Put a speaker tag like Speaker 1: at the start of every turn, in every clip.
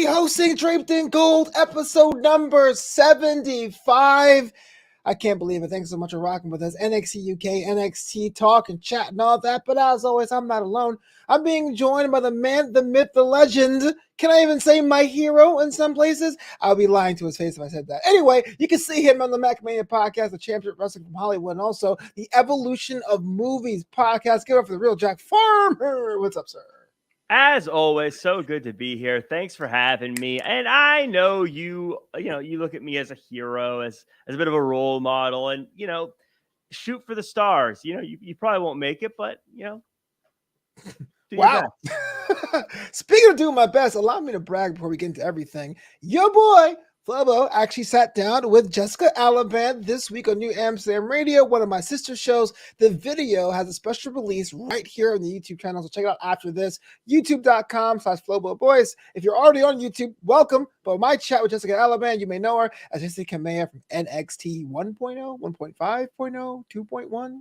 Speaker 1: hosting Draped in Gold, episode number 75. I can't believe it. Thanks so much for rocking with us. NXT UK, NXT talk and chat and all that. But as always, I'm not alone. I'm being joined by the man, the myth, the legend. Can I even say my hero in some places? I'll be lying to his face if I said that. Anyway, you can see him on the MacMania podcast, the Championship Wrestling from Hollywood, and also the Evolution of Movies podcast. Give it up for the real Jack Farmer. What's up, sir?
Speaker 2: As always, so good to be here. Thanks for having me. And I know you look at me as a hero, as a bit of a role model, and shoot for the stars. You probably won't make it, but
Speaker 1: wow. Speaking of doing my best, allow me to brag before we get into everything. Your boy Flobo actually sat down with Jessica Alabama this week on New Amsterdam Radio, one of my sister shows. The video has a special release right here on the YouTube channel, so check it out after this. YouTube.com/FloboBoys. If you're already on YouTube, welcome. But my chat with Jessica Alabama, you may know her as Jessica Kamea from NXT 1.0, 1.5.0, 2.1.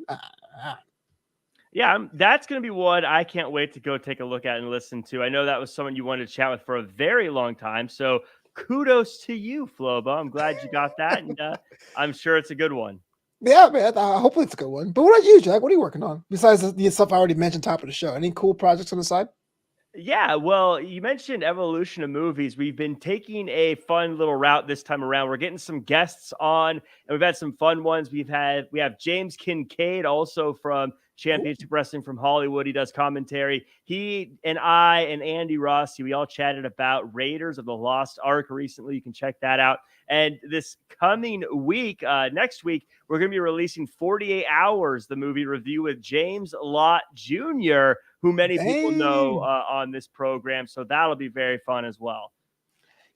Speaker 2: Yeah, that's going to be one I can't wait to go take a look at and listen to. I know that was someone you wanted to chat with for a very long time, so kudos to you, Flobo. I'm glad you got that, and I'm sure it's a good one.
Speaker 1: Yeah, man. Hopefully it's a good one. But what about you, Jack? What are you working on besides the stuff I already mentioned top of the show? Any cool projects on the side?
Speaker 2: Yeah, well, you mentioned Evolution of Movies. We've been taking a fun little route this time around. We're getting some guests on, and we've had some fun ones. We have James Kincaid, also from Championship Wrestling from Hollywood. He does commentary. He and I and Andy Rossi, we all chatted about Raiders of the Lost Ark recently. You can check that out. And this coming week, next week, we're going to be releasing 48 Hours, the movie review with James Lott Jr., who many people know on this program. So that'll be very fun as well.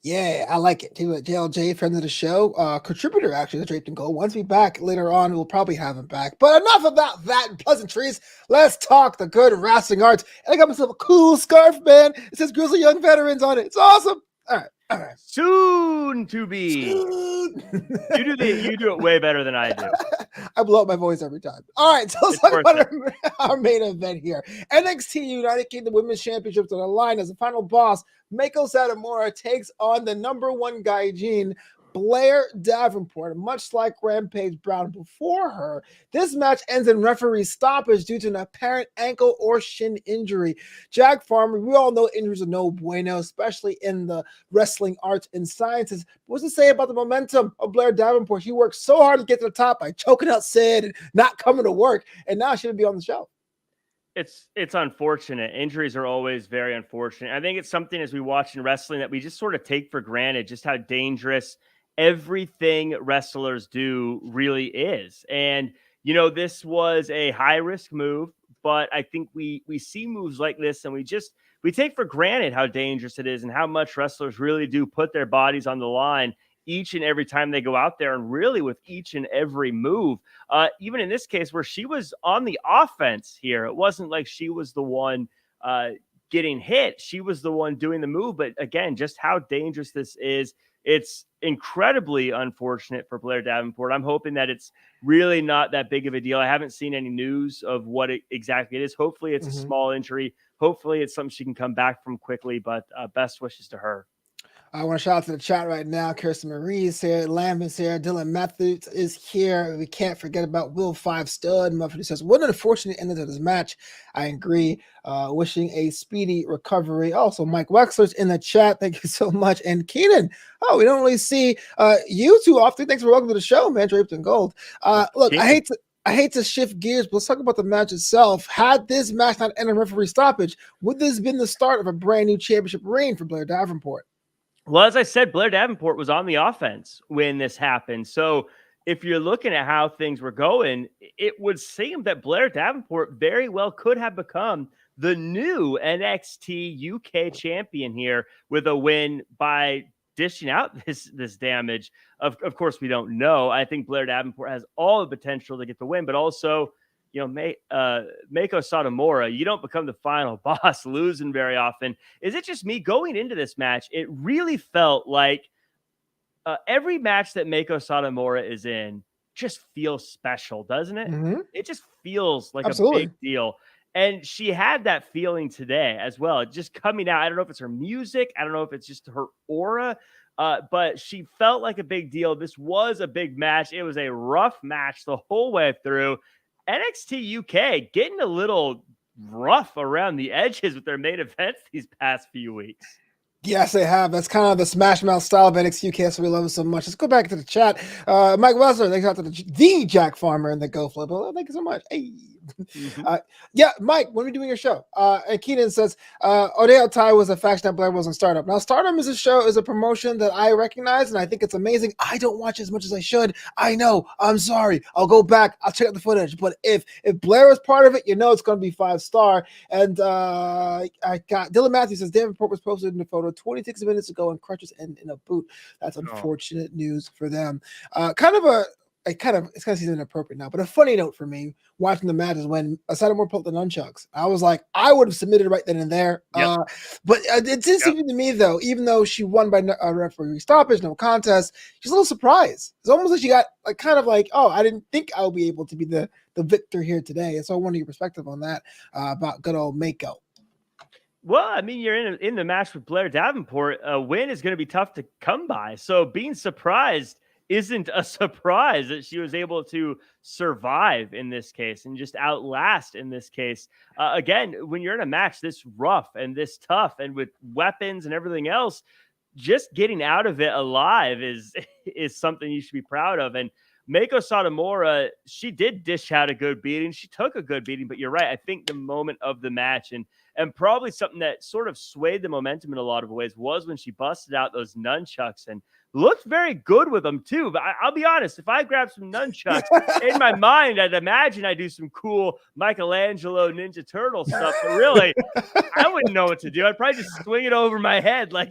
Speaker 1: Yeah, I like it too. JLJ, friend of the show, contributor actually to Draped in Gold. Once we back later on, we'll probably have him back. But enough about that and pleasantries. Let's talk the good wrestling arts. And I got myself a cool scarf, man. It says Grizzly Young Veterans on it. It's awesome. All right.
Speaker 2: Soon to be. You do it way better than I do.
Speaker 1: I blow up my voice every time. All right, so let's talk about our main event here. NXT United Kingdom Women's Championships on the line as the final boss. Meiko Satomura takes on the number one Gaijin, Blair Davenport. Much like Rampage Brown before her, this match ends in referee stoppage due to an apparent ankle or shin injury. Jack Farmer, we all know injuries are no bueno, especially in the wrestling arts and sciences. What's to say about the momentum of Blair Davenport? She worked so hard to get to the top by choking out Sid and not coming to work, and now she would be on the show.
Speaker 2: It's unfortunate. Injuries are always very unfortunate. I think it's something as we watch in wrestling that we just sort of take for granted, just how dangerous everything wrestlers do really is. And, this was a high risk move, but I think we see moves like this and we take for granted how dangerous it is and how much wrestlers really do put their bodies on the line each and every time they go out there, and really with each and every move. Even in this case where she was on the offense here, it wasn't like she was the one getting hit. She was the one doing the move. But again, just how dangerous this is. It's incredibly unfortunate for Blair Davenport. I'm hoping that it's really not that big of a deal. I haven't seen any news of what exactly it is. Hopefully it's a small injury. Hopefully it's something she can come back from quickly, but best wishes to her.
Speaker 1: I want to shout out to the chat right now. Kirsten Marie's here. Lamb is here. Dylan Matthews is here. We can't forget about Will Five Stud. Muffin says, what an unfortunate end to this match. I agree. Wishing a speedy recovery. Also, Mike Wexler's in the chat. Thank you so much. And Keenan. Oh, we don't really see you too often. Thanks for welcome to the show, man. Draped in Gold. Look, I hate to shift gears, but let's talk about the match itself. Had this match not ended in referee stoppage, would this have been the start of a brand new championship reign for Blair Davenport?
Speaker 2: Well, as I said, Blair Davenport was on the offense when this happened. So if you're looking at how things were going, it would seem that Blair Davenport very well could have become the new NXT UK champion here with a win by dishing out this damage. Of course, we don't know. I think Blair Davenport has all the potential to get the win, but also, Meiko Satomura, you don't become the final boss losing very often. Is it just me going into this match? It really felt like every match that Meiko Satomura is in just feels special, doesn't it?
Speaker 1: Mm-hmm.
Speaker 2: It just feels like
Speaker 1: Absolutely.
Speaker 2: a big deal. And she had that feeling today as well, just coming out. I don't know if it's her music. I don't know if it's just her aura, but she felt like a big deal. This was a big match. It was a rough match the whole way through. NXT UK getting a little rough around the edges with their main events these past few weeks.
Speaker 1: Yes, they have. That's kind of the Smash Mouth style of NXT UK, so we love it so much. Let's go back to the chat. Mike Wessler, thanks out to the Jack Farmer and the Go Flip. Oh, thank you so much. Hey. Yeah, Mike, when are we doing your show? And Keenan says, Odeo Tai was a faction that Blair was on Stardom. Now, Stardom is a promotion that I recognize, and I think it's amazing. I don't watch as much as I should. I know. I'm sorry. I'll go back. I'll check out the footage. But if Blair is part of it, you know it's going to be 5-star. And I got Dylan Matthews says, David Pork was posted in the photo 26 minutes ago and crutches and in a boot. That's unfortunate news for them. It's kind of seems inappropriate now, but a funny note for me watching the match is when Satomura pulled the nunchucks. I was like, I would have submitted right then and there. Yep. But it did seem to me, though, even though she won by referee stoppage, no contest, she's a little surprised. It's almost like she got oh, I didn't think I would be able to be the victor here today. And so I wonder your perspective on that about good old Meiko.
Speaker 2: Well, I mean, you're in the match with Blair Davenport. A win is going to be tough to come by. So being surprised isn't a surprise that she was able to survive in this case and just outlast in this case. Again, when you're in a match this rough and this tough and with weapons and everything else, just getting out of it alive is something you should be proud of. And Meiko Satomura, she did dish out a good beating. She took a good beating, but you're right. I think the moment of the match and probably something that sort of swayed the momentum in a lot of ways was when she busted out those nunchucks and looked very good with them too. But I'll be honest, if I grab some nunchucks in my mind, I'd imagine I do some cool Michelangelo Ninja Turtle stuff. But really, I wouldn't know what to do. I'd probably just swing it over my head like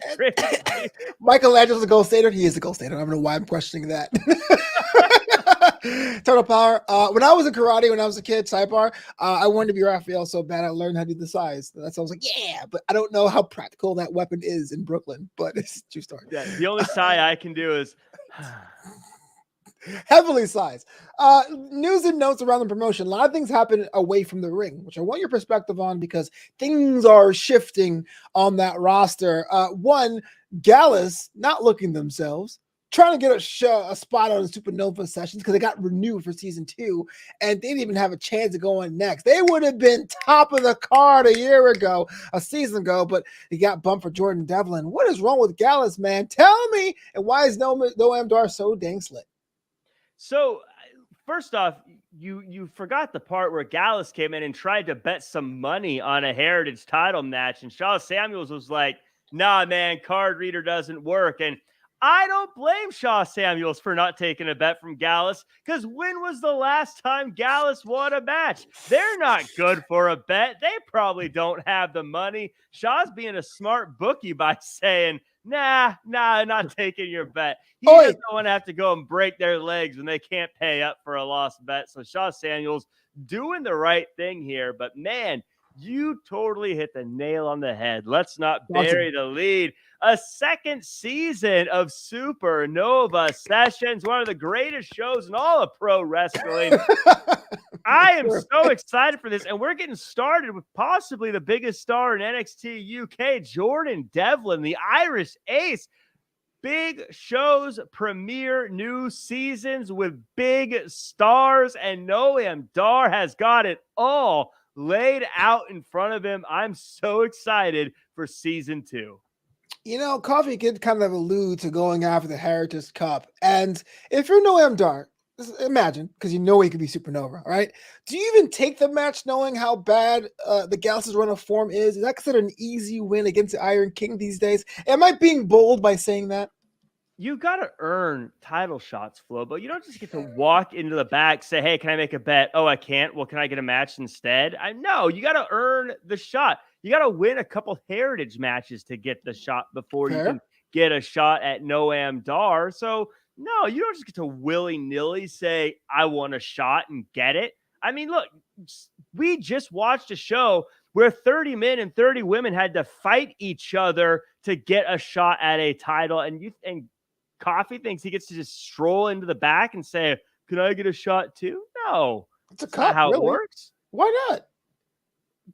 Speaker 1: Michelangelo's a gold standard. He is a gold standard. I don't know why I'm questioning that. Turtle power. When I was in karate, when I was a kid, sidebar, I wanted to be Raphael so bad I learned how to do the size. That's why I was like, yeah, but I don't know how practical that weapon is in Brooklyn, but it's true story.
Speaker 2: Yeah, the only sigh I can do is
Speaker 1: heavily sized. News and notes around the promotion. A lot of things happen away from the ring, which I want your perspective on because things are shifting on that roster. One, Gallus not looking themselves, trying to get a spot on the Supernova sessions because they got renewed for season 2 and they didn't even have a chance to go on next. They would have been top of the card a season ago, but he got bumped for Jordan Devlin. What is wrong with Gallus, man? Tell me. And why is Noam Dar so dang slick?
Speaker 2: So first off, you forgot the part where Gallus came in and tried to bet some money on a Heritage title match, and Shaw Samuels was like, nah, man, card reader doesn't work. And I don't blame Shaw Samuels for not taking a bet from Gallus, because when was the last time Gallus won a match? They're not good for a bet. They probably don't have the money. Shaw's being a smart bookie by saying, nah, not taking your bet. He doesn't want to have to go and break their legs when they can't pay up for a lost bet. So Shaw Samuels doing the right thing here. But man, you totally hit the nail on the head. Let's not bury the lead. A second season of Supernova Sessions, one of the greatest shows in all of pro wrestling. I am so excited for this, and we're getting started with possibly the biggest star in NXT UK, Jordan Devlin, the Irish Ace. Big shows premiere new seasons with big stars, and Noam Dar has got it all laid out in front of him. I'm so excited for season 2.
Speaker 1: You know, Coffee did kind of allude to going after the Heritage Cup. And if you're Noam Dar, imagine, because you know he could be Supernova, right? Do you even take the match knowing how bad the Gallus' run of form is? Is that considered an easy win against the Iron King these days? Am I being bold by saying that?
Speaker 2: You got to earn title shots, Flobo. You don't just get to walk into the back, say, hey, can I make a bet? Oh, I can't. Well, can I get a match instead? No, you got to earn the shot. You got to win a couple Heritage matches to get the shot before you can get a shot at Noam Dar. So, no, you don't just get to willy-nilly say, I want a shot and get it. I mean, look, we just watched a show where 30 men and 30 women had to fight each other to get a shot at a title. And Coffee thinks he gets to just stroll into the back and say, can I get a shot too? No.
Speaker 1: It's a cup,
Speaker 2: not how
Speaker 1: really.
Speaker 2: it works.
Speaker 1: Why not?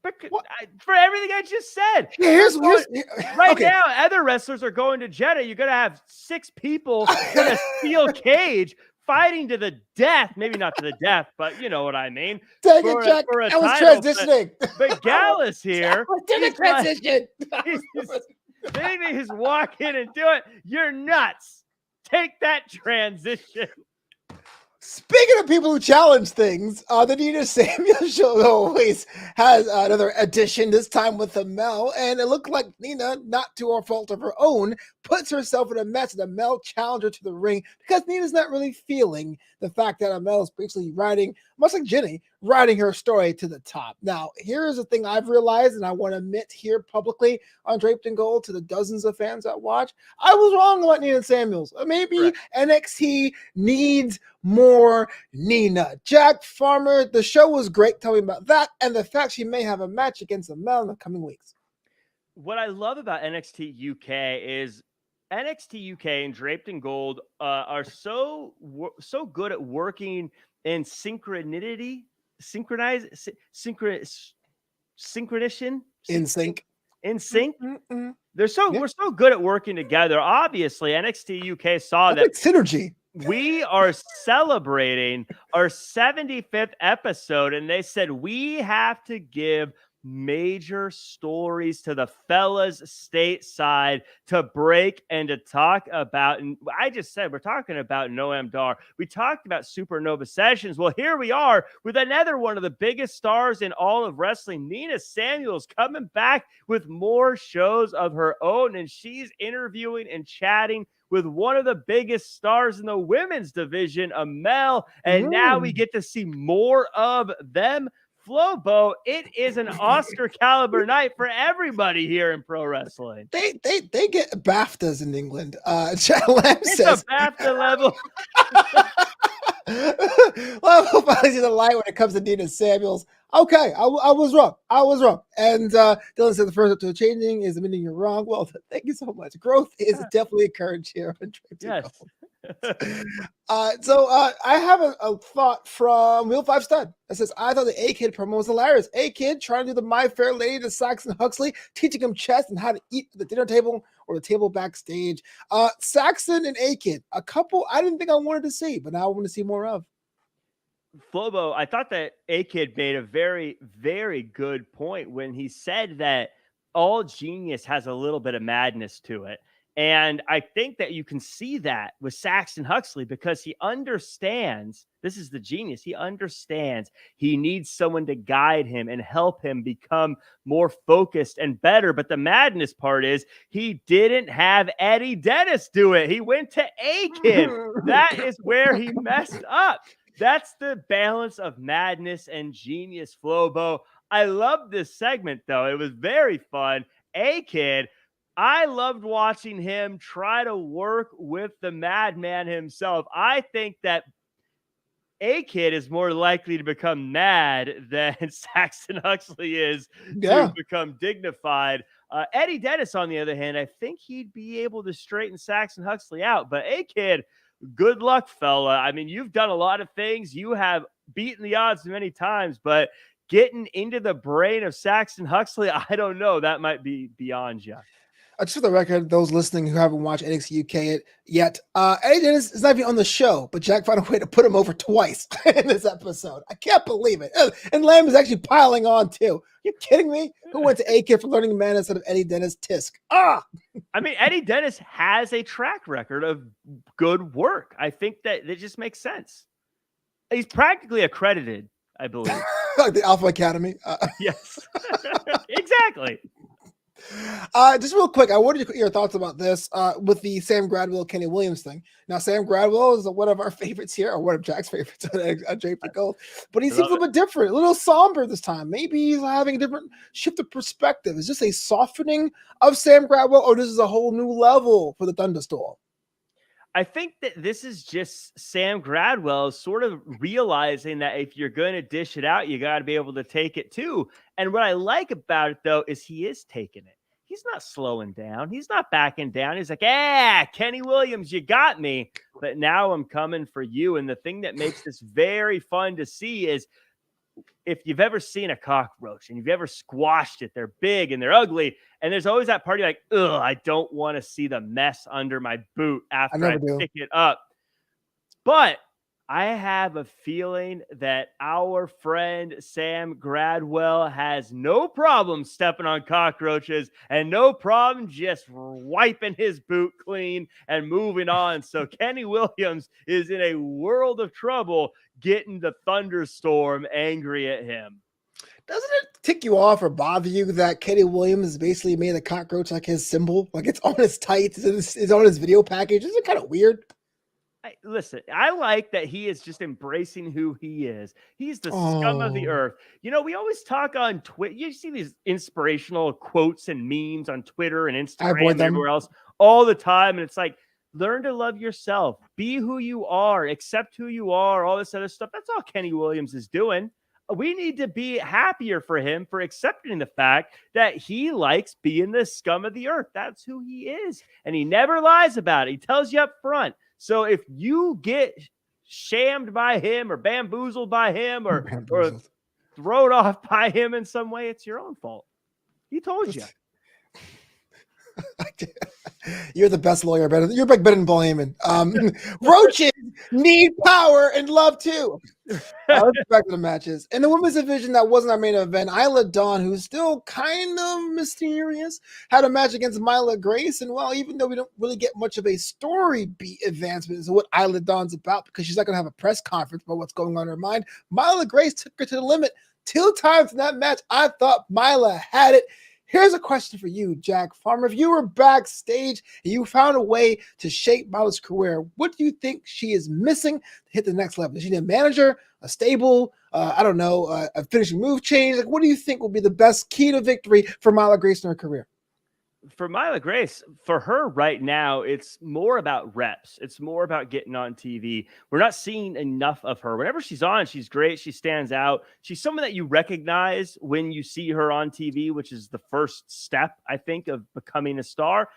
Speaker 2: For everything I just said. Right now, other wrestlers are going to Jeddah. You're going to have 6 people in a steel cage fighting to the death. Maybe not to the death, but you know what I mean.
Speaker 1: Dang it, Jack. I was transitioning.
Speaker 2: But Gallus here.
Speaker 1: Did the transition.
Speaker 2: He's walking and do it. You're nuts. Take that transition.
Speaker 1: Speaking of people who challenge things, the Nina Samuels show always has another edition, this time with Amel, and it looked like Nina, not to a fault of her own, puts herself in a mess, and Amel challenged her to the ring because Nina's not really feeling the fact that Amel is basically riding, much like Jenny, riding her story to the top. Now, here's the thing I've realized, and I want to admit here publicly on Draped in Gold to the dozens of fans that watch, I was wrong about Nina Samuels. Maybe NXT needs more Nina. Jack Farmer, the show was great. Tell me about that, and the fact she may have a match against Amel in the coming weeks.
Speaker 2: What I love about NXT UK is NXT UK and Draped in Gold are so good at working in synchronicity,
Speaker 1: in sync.
Speaker 2: Mm-hmm. We're so good at working together. Obviously, NXT UK saw that
Speaker 1: synergy.
Speaker 2: We are celebrating our 75th episode, and they said we have to give major stories to the fellas stateside to break and to talk about. And I just said we're talking about Noam Dar. We talked about Supernova Sessions. Well, here we are with another one of the biggest stars in all of wrestling, Nina Samuels, coming back with more shows of her own, and she's interviewing and chatting with one of the biggest stars in the women's division, Amel, and now we get to see more of them. Flobo, it is an Oscar caliber night for everybody here in pro wrestling.
Speaker 1: They get BAFTAs in England. Chad Lamb says
Speaker 2: a BAFTA level.
Speaker 1: Well, I hope I see the light when it comes to Nina Samuels. Okay, I was wrong. And Dylan said the first to changing is admitting you're wrong. Well, thank you so much. Growth is definitely encouraged here on Draped in Gold. So I have a thought from Wheel 5 Stud that says, I thought the A-Kid promo was hilarious. A-Kid trying to do the My Fair Lady to Saxon Huxley, teaching him chess and how to eat at the dinner table or the table backstage. Saxon and A-Kid, a couple I didn't think I wanted to see, but now I want to see more of.
Speaker 2: Flobo, I thought that A-Kid made a very, very good point when he said that all genius has a little bit of madness to it. And I think that you can see that with Saxon Huxley because he understands, this is the genius, he understands he needs someone to guide him and help him become more focused and better. But the madness part is he didn't have Eddie Dennis do it. He went to A-Kid. That is where he messed up. That's the balance of madness and genius, Flobo. I love this segment, though. It was very fun. A-Kid, I loved watching him try to work with the madman himself. I think that A-Kid is more likely to become mad than Saxon Huxley is to become dignified. Eddie Dennis, on the other hand, I think he'd be able to straighten Saxon Huxley out. But A-Kid, good luck, fella. I mean, you've done a lot of things. You have beaten the odds many times, but getting into the brain of Saxon Huxley, I don't know. That might be beyond you.
Speaker 1: Just for the record, those listening who haven't watched NXT UK yet, Eddie Dennis is not even on the show, but Jack found a way to put him over twice in this episode. I can't believe it. And Lamb is actually piling on, too. Are you kidding me? Who went to A-Kid for learning man instead of Eddie Dennis? Tisk. I
Speaker 2: mean, Eddie Dennis has a track record of good work. I think that it just makes sense. He's practically accredited, I believe.
Speaker 1: Like the Alpha Academy.
Speaker 2: Yes, exactly.
Speaker 1: Just real quick, I wanted to get your thoughts about this with the Sam Gradwell, Kenny Williams thing. Now, Sam Gradwell is one of our favorites here, or one of Jack's favorites on Draped in Gold, but he seems a little bit different, a little somber this time. Maybe he's having a different shift of perspective. Is this a softening of Sam Gradwell, or this is a whole new level for the Thunderstorm?
Speaker 2: I think that this is just Sam Gradwell sort of realizing that if you're going to dish it out, you got to be able to take it too. And what I like about it, though, is he is taking it. He's not slowing down. He's not backing down. He's like, Kenny Williams, you got me. But now I'm coming for you. And the thing that makes this very fun to see is if you've ever seen a cockroach and you've ever squashed it, they're big and they're ugly. And there's always that part like, ugh, I don't want to see the mess under my boot after I pick it up. But I have a feeling that our friend Sam Gradwell has no problem stepping on cockroaches and no problem just wiping his boot clean and moving on. So Kenny Williams is in a world of trouble getting the thunderstorm angry at him.
Speaker 1: Doesn't it tick you off or bother you that Kenny Williams basically made the cockroach like his symbol? Like it's on his tights, it's on his video package. Isn't it kind of weird?
Speaker 2: Listen, I like that he is just embracing who he is. He's the scum of the earth. You know, we always talk on Twitter. You see these inspirational quotes and memes on Twitter and Instagram and everywhere else all the time. And it's like, learn to love yourself. Be who you are. Accept who you are. All this other stuff. That's all Kenny Williams is doing. We need to be happier for him for accepting the fact that he likes being the scum of the earth. That's who he is. And he never lies about it. He tells you up front. So if you get shammed by him or bamboozled by him or thrown off by him in some way, it's your own fault. He told you.
Speaker 1: You're the best lawyer. You're better than Paul Heyman. Roaches need power and love too. Let's get back to the matches. In the women's division, that wasn't our main event. Isla Dawn, who's still kind of mysterious, had a match against Myla Grace. And well, even though we don't really get much of a story beat advancement as to what Isla Dawn's about, because she's not going to have a press conference about what's going on in her mind, Myla Grace took her to the limit 2 times in that match. I thought Myla had it. Here's a question for you, Jack Farmer. If you were backstage and you found a way to shape Myla's career, what do you think she is missing to hit the next level? Does she need a manager, a stable, a finishing move change? Like, what do you think will be the best key to victory for Myla Grace in her career?
Speaker 2: For Myla Grace, for her right now, it's more about reps. It's more about getting on TV. We're not seeing enough of her. Whenever she's on, she's great. She stands out. She's someone that you recognize when you see her on TV, which is the first step, I think, of becoming a star.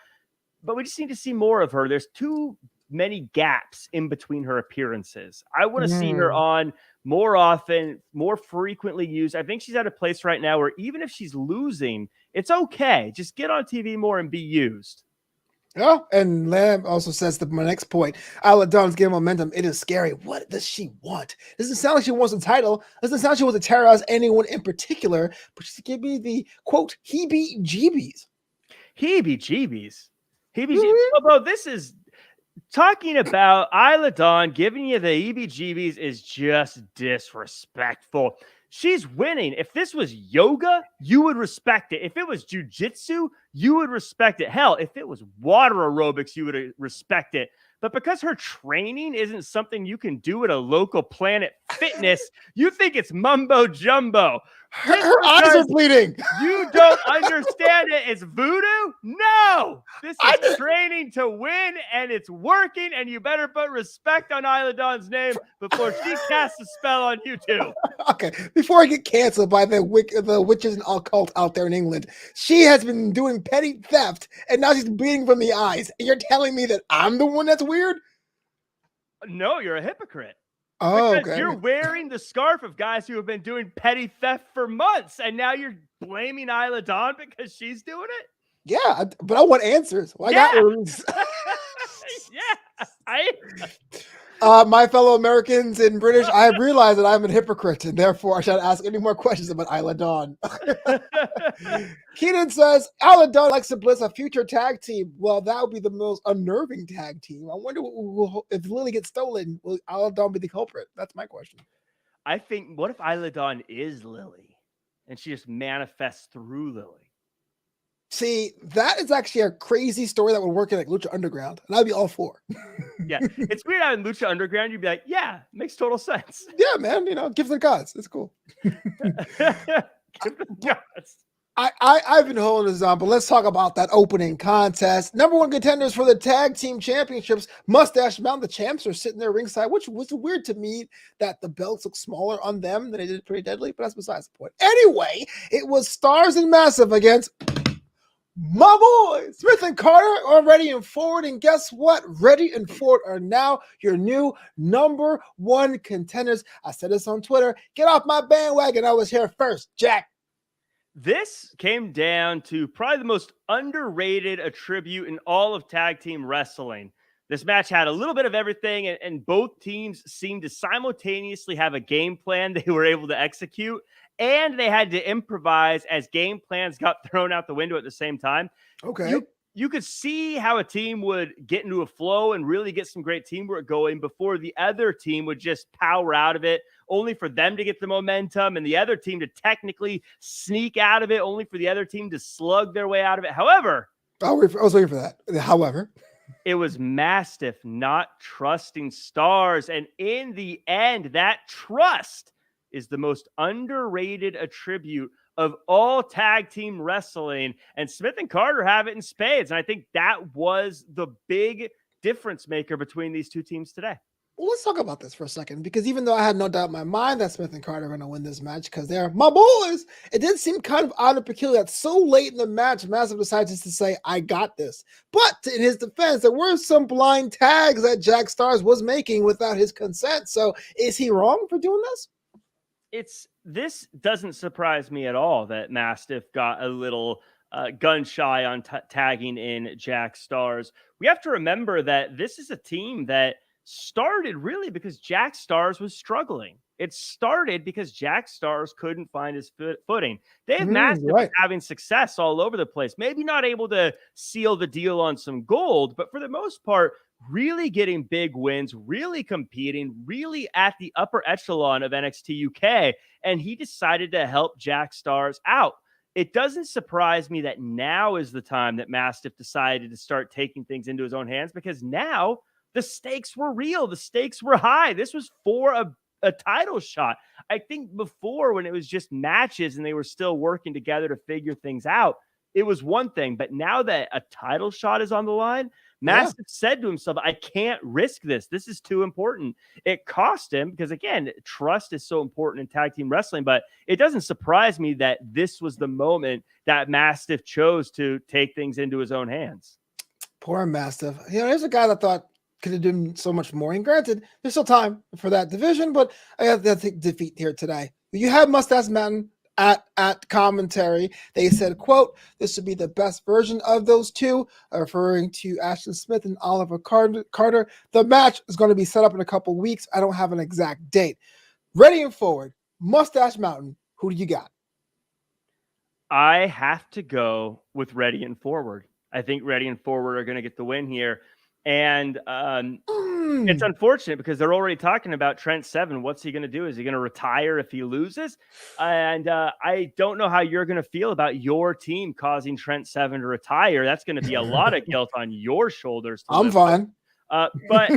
Speaker 2: But we just need to see more of her. There's too many gaps in between her appearances. I want to see her on more often, more frequently used. I think she's at a place right now where even if she's losing, it's okay. Just get on TV more and be used.
Speaker 1: Yeah, and Lamb also says that my next point, Isla Dawn's getting momentum. It is scary. What does she want? Doesn't sound like she wants a title. Doesn't sound like she wants to terrorize anyone in particular, but she's giving me the, quote, heebie-jeebies.
Speaker 2: Heebie-jeebies? Although this is talking about Isla Dawn giving you the heebie-jeebies is just disrespectful. She's winning. If this was yoga, you would respect it. If it was jujitsu, you would respect it. Hell, if it was water aerobics, you would respect it. But because her training isn't something you can do at a local Planet Fitness, you think it's mumbo jumbo.
Speaker 1: Her eyes are bleeding.
Speaker 2: You don't understand it. It's voodoo? No. This is training to win, and it's working, and you better put respect on Isla Dawn's name before she casts a spell on you too.
Speaker 1: Okay, before I get canceled by the witches and occult out there in England, she has been doing petty theft, and now she's bleeding from the eyes. And you're telling me that I'm the one that's weird?
Speaker 2: No, you're a hypocrite.
Speaker 1: Oh,
Speaker 2: because
Speaker 1: okay.
Speaker 2: You're wearing the scarf of guys who have been doing petty theft for months, and now you're blaming Isla Dawn because she's doing it?
Speaker 1: Yeah, but I want answers. Why
Speaker 2: yeah.
Speaker 1: My fellow Americans and British, I have realized that I'm a hypocrite, and therefore I shall ask any more questions about Isla Dawn. Keenan says, Isla Dawn likes to blitz a future tag team. Well, that would be the most unnerving tag team. I wonder if Lily gets stolen, will Isla Dawn be the culprit? That's my question.
Speaker 2: I think, what if Isla Dawn is Lily, and she just manifests through Lily?
Speaker 1: See, that is actually a crazy story that would work in like Lucha Underground, and I'd be all for.
Speaker 2: Yeah, it's weird how in Lucha Underground you'd be like, yeah, makes total sense.
Speaker 1: Yeah, man, give the gods. It's cool.
Speaker 2: Give the gods.
Speaker 1: I've been holding this on, but let's talk about that opening contest. Number 1 contenders for the tag team championships, Mustache Mountain. The champs are sitting there ringside, which was weird to me that the belts look smaller on them than they did Pretty Deadly, but that's besides the point. Anyway, it was Stars and Massive against My boys, Smith and Carter are ready and forward. And guess what? Ready and forward are now your new number one contenders. I said this on Twitter. Get off my bandwagon. I was here first, Jack.
Speaker 2: This came down to probably the most underrated attribute in all of tag team wrestling. This match had a little bit of everything, and both teams seemed to simultaneously have a game plan they were able to execute, and they had to improvise as game plans got thrown out the window at the same time.
Speaker 1: Okay.
Speaker 2: You could see how a team would get into a flow and really get some great teamwork going before the other team would just power out of it, only for them to get the momentum and the other team to technically sneak out of it, only for the other team to slug their way out of it. However,
Speaker 1: I was waiting for that. However,
Speaker 2: it was Mastiff not trusting Stars. And in the end, that trust is the most underrated attribute of all tag team wrestling. And Smith and Carter have it in spades. And I think that was the big difference maker between these two teams today.
Speaker 1: Well, let's talk about this for a second, because even though I had no doubt in my mind that Smith and Carter are going to win this match because they're my boys, it did seem kind of odd and peculiar that so late in the match, Mastiff decided just to say, I got this. But in his defense, there were some blind tags that Jack Stars was making without his consent. So is he wrong for doing this?
Speaker 2: This doesn't surprise me at all that Mastiff got a little gun shy on tagging in Jack Stars. We have to remember that this is a team that started really because Jack Stars was struggling. It started because Jack Stars couldn't find his footing. Dave Mastiff was having success all over the place, maybe not able to seal the deal on some gold, but for the most part, really getting big wins, really competing, really at the upper echelon of NXT UK. And he decided to help Jack Stars out. It doesn't surprise me that now is the time that Mastiff decided to start taking things into his own hands, because now the stakes were real. The stakes were high. This was for a title shot. I think before, when it was just matches and they were still working together to figure things out, it was one thing. But now that a title shot is on the line, Mastiff said to himself, I can't risk this. This is too important. It cost him because, again, trust is so important in tag team wrestling. But it doesn't surprise me that this was the moment that Mastiff chose to take things into his own hands.
Speaker 1: Poor Mastiff. There's a guy that thought could have done so much more. And granted, there's still time for that division, but I got that defeat here today. You have Mustache Mountain at commentary. They said, quote, this would be the best version of those two, referring to Ashton Smith and Oliver Carter. The match is going to be set up in a couple weeks. I don't have an exact date. Ready and forward, Mustache Mountain. Who do you got?
Speaker 2: I have to go with Ready and Forward. I think Ready and Forward are going to get the win here. And it's unfortunate because they're already talking about Trent Seven. What's he going to do? Is he going to retire if he loses? And I don't know how you're going to feel about your team causing Trent Seven to retire. That's going to be a lot of guilt on your shoulders.
Speaker 1: I'm fine.
Speaker 2: But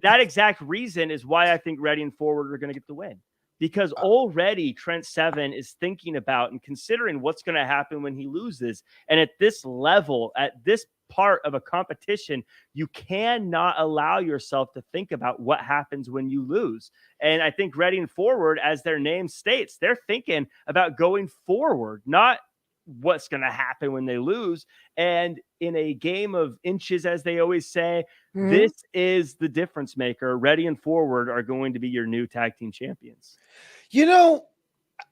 Speaker 2: that exact reason is why I think Ready and Forward are going to get the win. Because already Trent Seven is thinking about and considering what's going to happen when he loses. And at this level, at this part of a competition, you cannot allow yourself to think about what happens when you lose. And I think Ready and Forward, as their name states, they're thinking about going forward, not what's going to happen when they lose. And in a game of inches, as they always say, this is the difference maker. Ready and Forward are going to be your new tag team champions.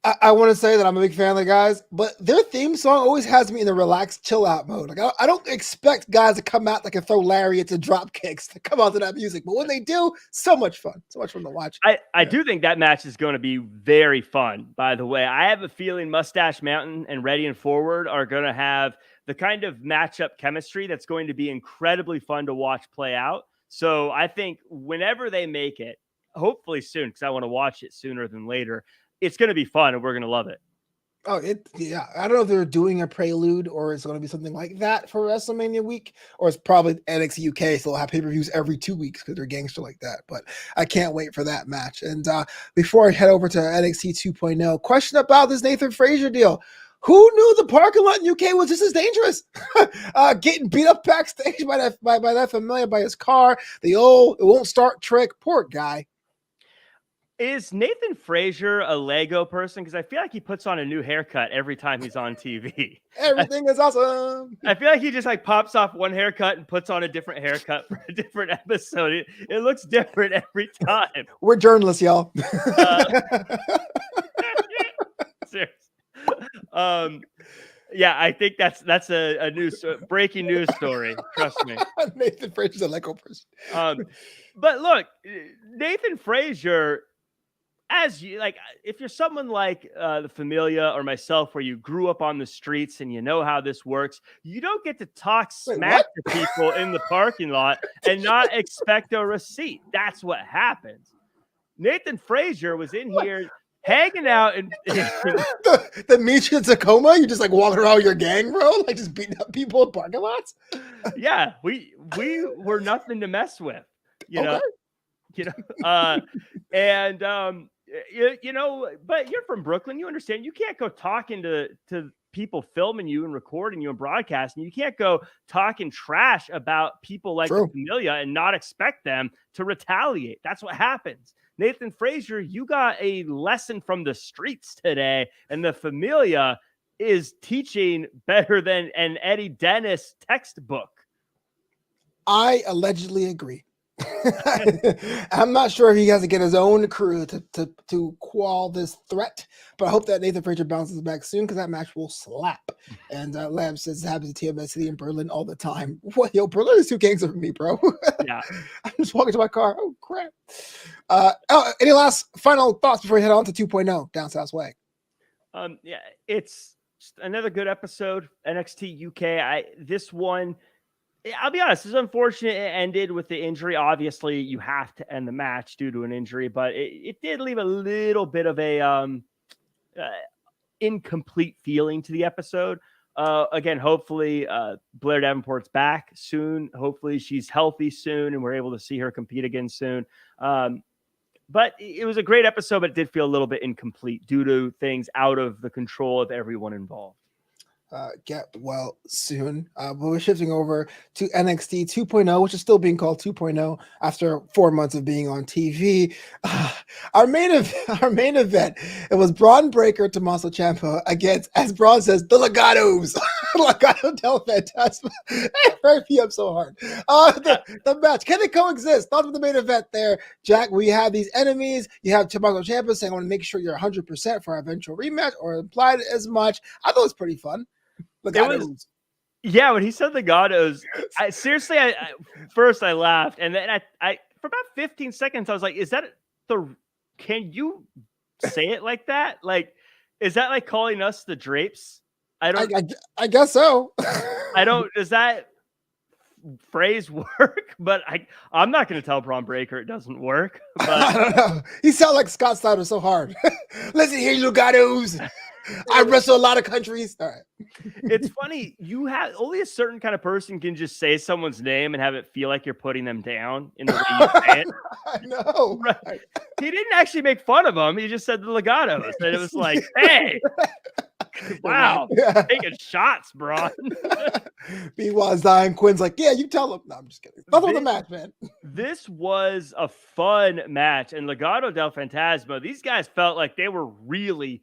Speaker 1: I want to say that I'm a big fan of the guys, but their theme song always has me in the relaxed, chill out mode. Like I don't expect guys to come out that can throw lariats and drop kicks to come out to that music, but when they do, so much fun to watch.
Speaker 2: I do think that match is going to be very fun. By the way, I have a feeling Mustache Mountain and Ready and Forward are going to have the kind of matchup chemistry that's going to be incredibly fun to watch play out. So I think whenever they make it, hopefully soon, because I want to watch it sooner than later, it's going to be fun and we're going to love it.
Speaker 1: Oh, yeah. I don't know if they're doing a prelude or it's going to be something like that for WrestleMania week, or it's probably NXT UK, so they'll have pay-per-views every 2 weeks because they're gangster like that. But I can't wait for that match. And before I head over to NXT 2.0, question about this Nathan Frazier deal. Who knew the parking lot in UK was just as dangerous? Getting beat up backstage by that familiar by his car, the old it won't start trick. Poor guy.
Speaker 2: Is Nathan Frazier a Lego person? Because I feel like he puts on a new haircut every time he's on TV.
Speaker 1: Everything is awesome.
Speaker 2: I feel like he just like pops off one haircut and puts on a different haircut for a different episode. It looks different every time.
Speaker 1: We're journalists, y'all.
Speaker 2: Seriously. Yeah, I think that's a news breaking news story. Trust me.
Speaker 1: Nathan Frazier's a Lego person.
Speaker 2: But look, Nathan Frazier, as you like, if you're someone like the Familia or myself, where you grew up on the streets and you know how this works, you don't get to talk smack to people in the parking lot and not expect a receipt. That's what happens. Nathan Frazier was in here hanging out and
Speaker 1: the meet you in Tacoma, you just like walking around with your gang, bro, like just beating up people in parking lots.
Speaker 2: Yeah, we were nothing to mess with, you know. But you're from Brooklyn, you understand. You can't go talking to people filming you and recording you and broadcasting. You can't go talking trash about people like the Familia and not expect them to retaliate. That's what happens. Nathan Frazier, you got a lesson from the streets today, and the Familia is teaching better than an Eddie Dennis textbook.
Speaker 1: I allegedly agree. I'm not sure if he has to get his own crew to quell this threat, but I hope that Nathan Frazier bounces back soon, because that match will slap. And Lamb says it happens at TMS City in Berlin all the time. What? Yo, Berlin is 2 gangs over me, bro.
Speaker 2: Yeah. I'm
Speaker 1: just walking to my car. Oh, crap. Any last final thoughts before we head on to 2.0 down South Way?
Speaker 2: Yeah, it's just another good episode. NXT UK. This one, I'll be honest, it's unfortunate it ended with the injury. Obviously, you have to end the match due to an injury, but it did leave a little bit of a incomplete feeling to the episode. Again, hopefully Blair Davenport's back soon. Hopefully she's healthy soon and we're able to see her compete again soon. But it was a great episode, but it did feel a little bit incomplete due to things out of the control of everyone involved.
Speaker 1: Get well soon. But we're shifting over to NXT 2.0, which is still being called 2.0 after 4 months of being on TV. Our main event, it was Bron Breakker, Tomasso Ciampa against, as Bron says, the Legados. Legado del Fantasma. Right me up so hard. The match, can they coexist? Not with the main event there, Jack. We have these enemies. You have Tomasso Ciampa saying, I want to make sure you're 100% for our eventual rematch, or implied as much. I thought it was pretty fun. Legados.
Speaker 2: Yeah, when he said Legados, seriously, first I laughed, and then I for about 15 seconds I was like, "Is that can you say it like that? Like, is that like calling us the Drapes?"
Speaker 1: I guess so.
Speaker 2: Does that phrase work? But I'm not going to tell Bron Breakker it doesn't work. But
Speaker 1: I don't know. He sounded like Scott Steiner so hard. Listen here, you Legados. I wrestle a lot of countries. All right.
Speaker 2: It's funny. You have only a certain kind of person can just say someone's name and have it feel like you're putting them down in the way you say it.
Speaker 1: I know.
Speaker 2: Right. He didn't actually make fun of them. He just said the Legados. And it was like, hey, wow, taking shots, Bron.
Speaker 1: Meanwhile, Zion Quinn's like, yeah, you tell him. No, I'm just kidding. Nothing with the match, man.
Speaker 2: This was a fun match. And Legado del Fantasma, these guys felt like they were really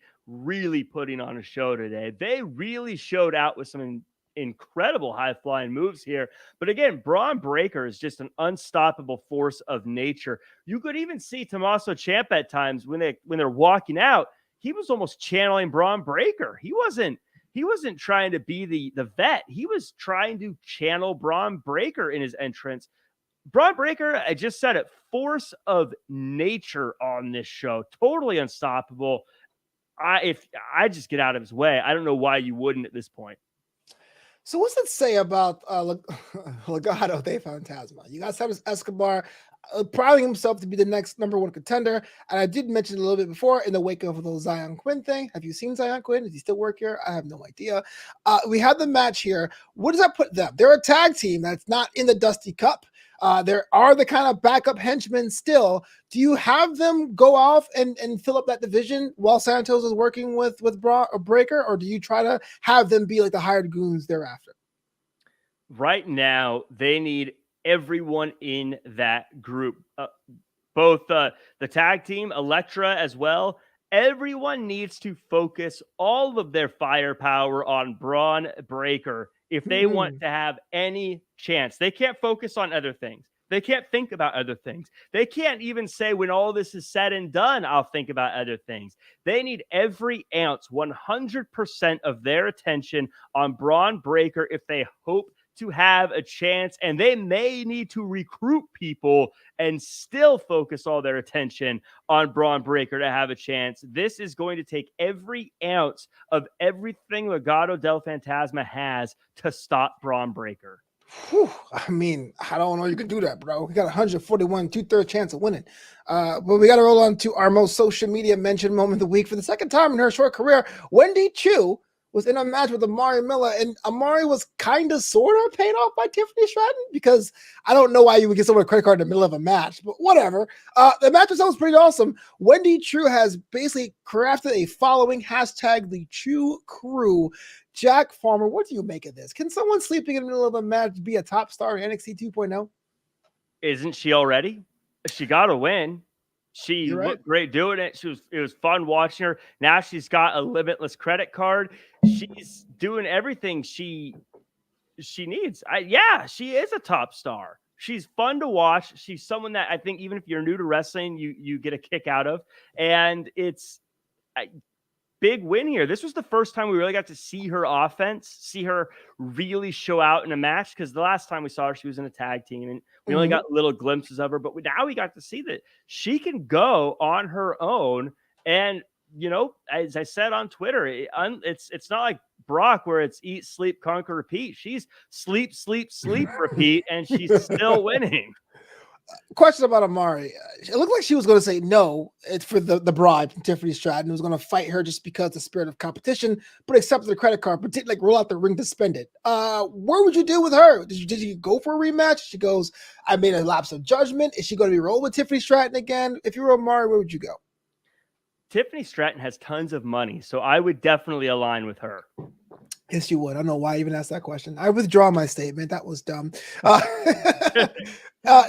Speaker 2: putting on a show today. They really showed out with some incredible high-flying moves here. But again, Bron Breakker is just an unstoppable force of nature. You could even see Tomasso Ciampa at times when they're walking out. He was almost channeling Bron Breakker. He wasn't trying to be the vet. He was trying to channel Bron Breakker in his entrance. Bron Breakker, I just said it, force of nature on this show. Totally unstoppable. If I just get out of his way, I don't know why you wouldn't at this point.
Speaker 1: So what's it say about Legado de Fantasma? You got Santos Escobar priding himself to be the next number one contender. And I did mention a little bit before in the wake of the Zion Quinn thing. Have you seen Zion Quinn? Does he still work here? I have no idea. We had the match here. What does that put them? They're a tag team that's not in the Dusty Cup. There are the kind of backup henchmen still. Do you have them go off and fill up that division while Santos is working with Breakker, or do you try to have them be like the hired goons thereafter?
Speaker 2: Right now, they need everyone in that group. Both the tag team, Elektra as well. Everyone needs to focus all of their firepower on Bron Breakker if they want to have any chance. They can't focus on other things. They can't think about other things. They can't even say, when all this is said and done, I'll think about other things. They need every ounce, 100% of their attention on Bron Breakker if they hope to have a chance, and they may need to recruit people and still focus all their attention on Bron Breakker to have a chance. This is going to take every ounce of everything Legado del Fantasma has to stop Bron Breakker.
Speaker 1: Whew, I mean, I don't know you can do that, bro. We got 141, 2/3 chance of winning. But we got to roll on to our most social media mentioned moment of the week. For the second time in her short career, Wendy Chu was in a match with Amari Miller, and Amari was kind of sort of paid off by Tiffany Stratton, because I don't know why you would get someone a credit card in the middle of a match, but whatever. The match itself was pretty awesome. Wendy Chu has basically crafted a following, hashtag the Chu Crew. Jack Farmer, what do you make of this? Can someone sleeping in the middle of a match be a top star in NXT 2.0?
Speaker 2: Isn't she already? She got a win. She looked great doing it. It was fun watching her. Now she's got a limitless credit card. She's doing everything she needs. She is a top star. She's fun to watch. She's someone that I think even if you're new to wrestling, you get a kick out of. And it's a big win here. This was the first time we really got to see her offense, see her really show out in a match, because the last time we saw her, she was in a tag team, and we only got little glimpses of her. But now we got to see that she can go on her own. And, you know, as I said on Twitter, it's not like Brock where it's eat, sleep, conquer, repeat. She's sleep, sleep, sleep, repeat, and she's still winning.
Speaker 1: Question about Amari. It looked like she was going to say no. It's for the bribe from Tiffany Stratton, who was going to fight her just because the spirit of competition, but accepted the credit card, but didn't roll out the ring to spend it. What would you do with her? Did you go for a rematch? She goes, I made a lapse of judgment. Is she going to be rolling with Tiffany Stratton again? If you were Amari, where would you go?
Speaker 2: Tiffany Stratton has tons of money, so I would definitely align with her.
Speaker 1: Yes, you would. I don't know why I even asked that question. I withdraw my statement. That was dumb.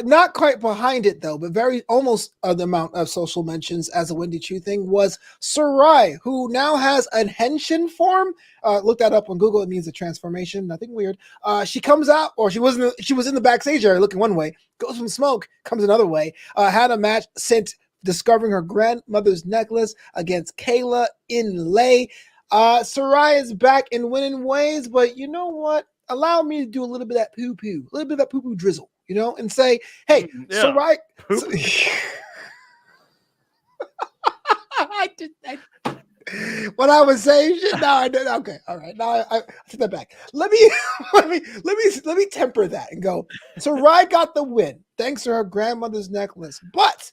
Speaker 1: Not quite behind it, though, but very almost the amount of social mentions as a Wendy Chu thing was Sarai, who now has a henshin form. Look that up on Google. It means a transformation. Nothing weird. She comes out, or she was in the backstage area looking one way, goes from smoke, comes another way. Had a match since discovering her grandmother's necklace against Kayla Inlay. Sarai is back in winning ways, but you know what? Allow me to do a little bit of that poo-poo, a little bit of that poo-poo drizzle, you know, and say, hey, Sarai. When I was saying shit, now I did. Okay, all right. Now I take that back. Let me temper that and go. Sarai got the win thanks to her grandmother's necklace, but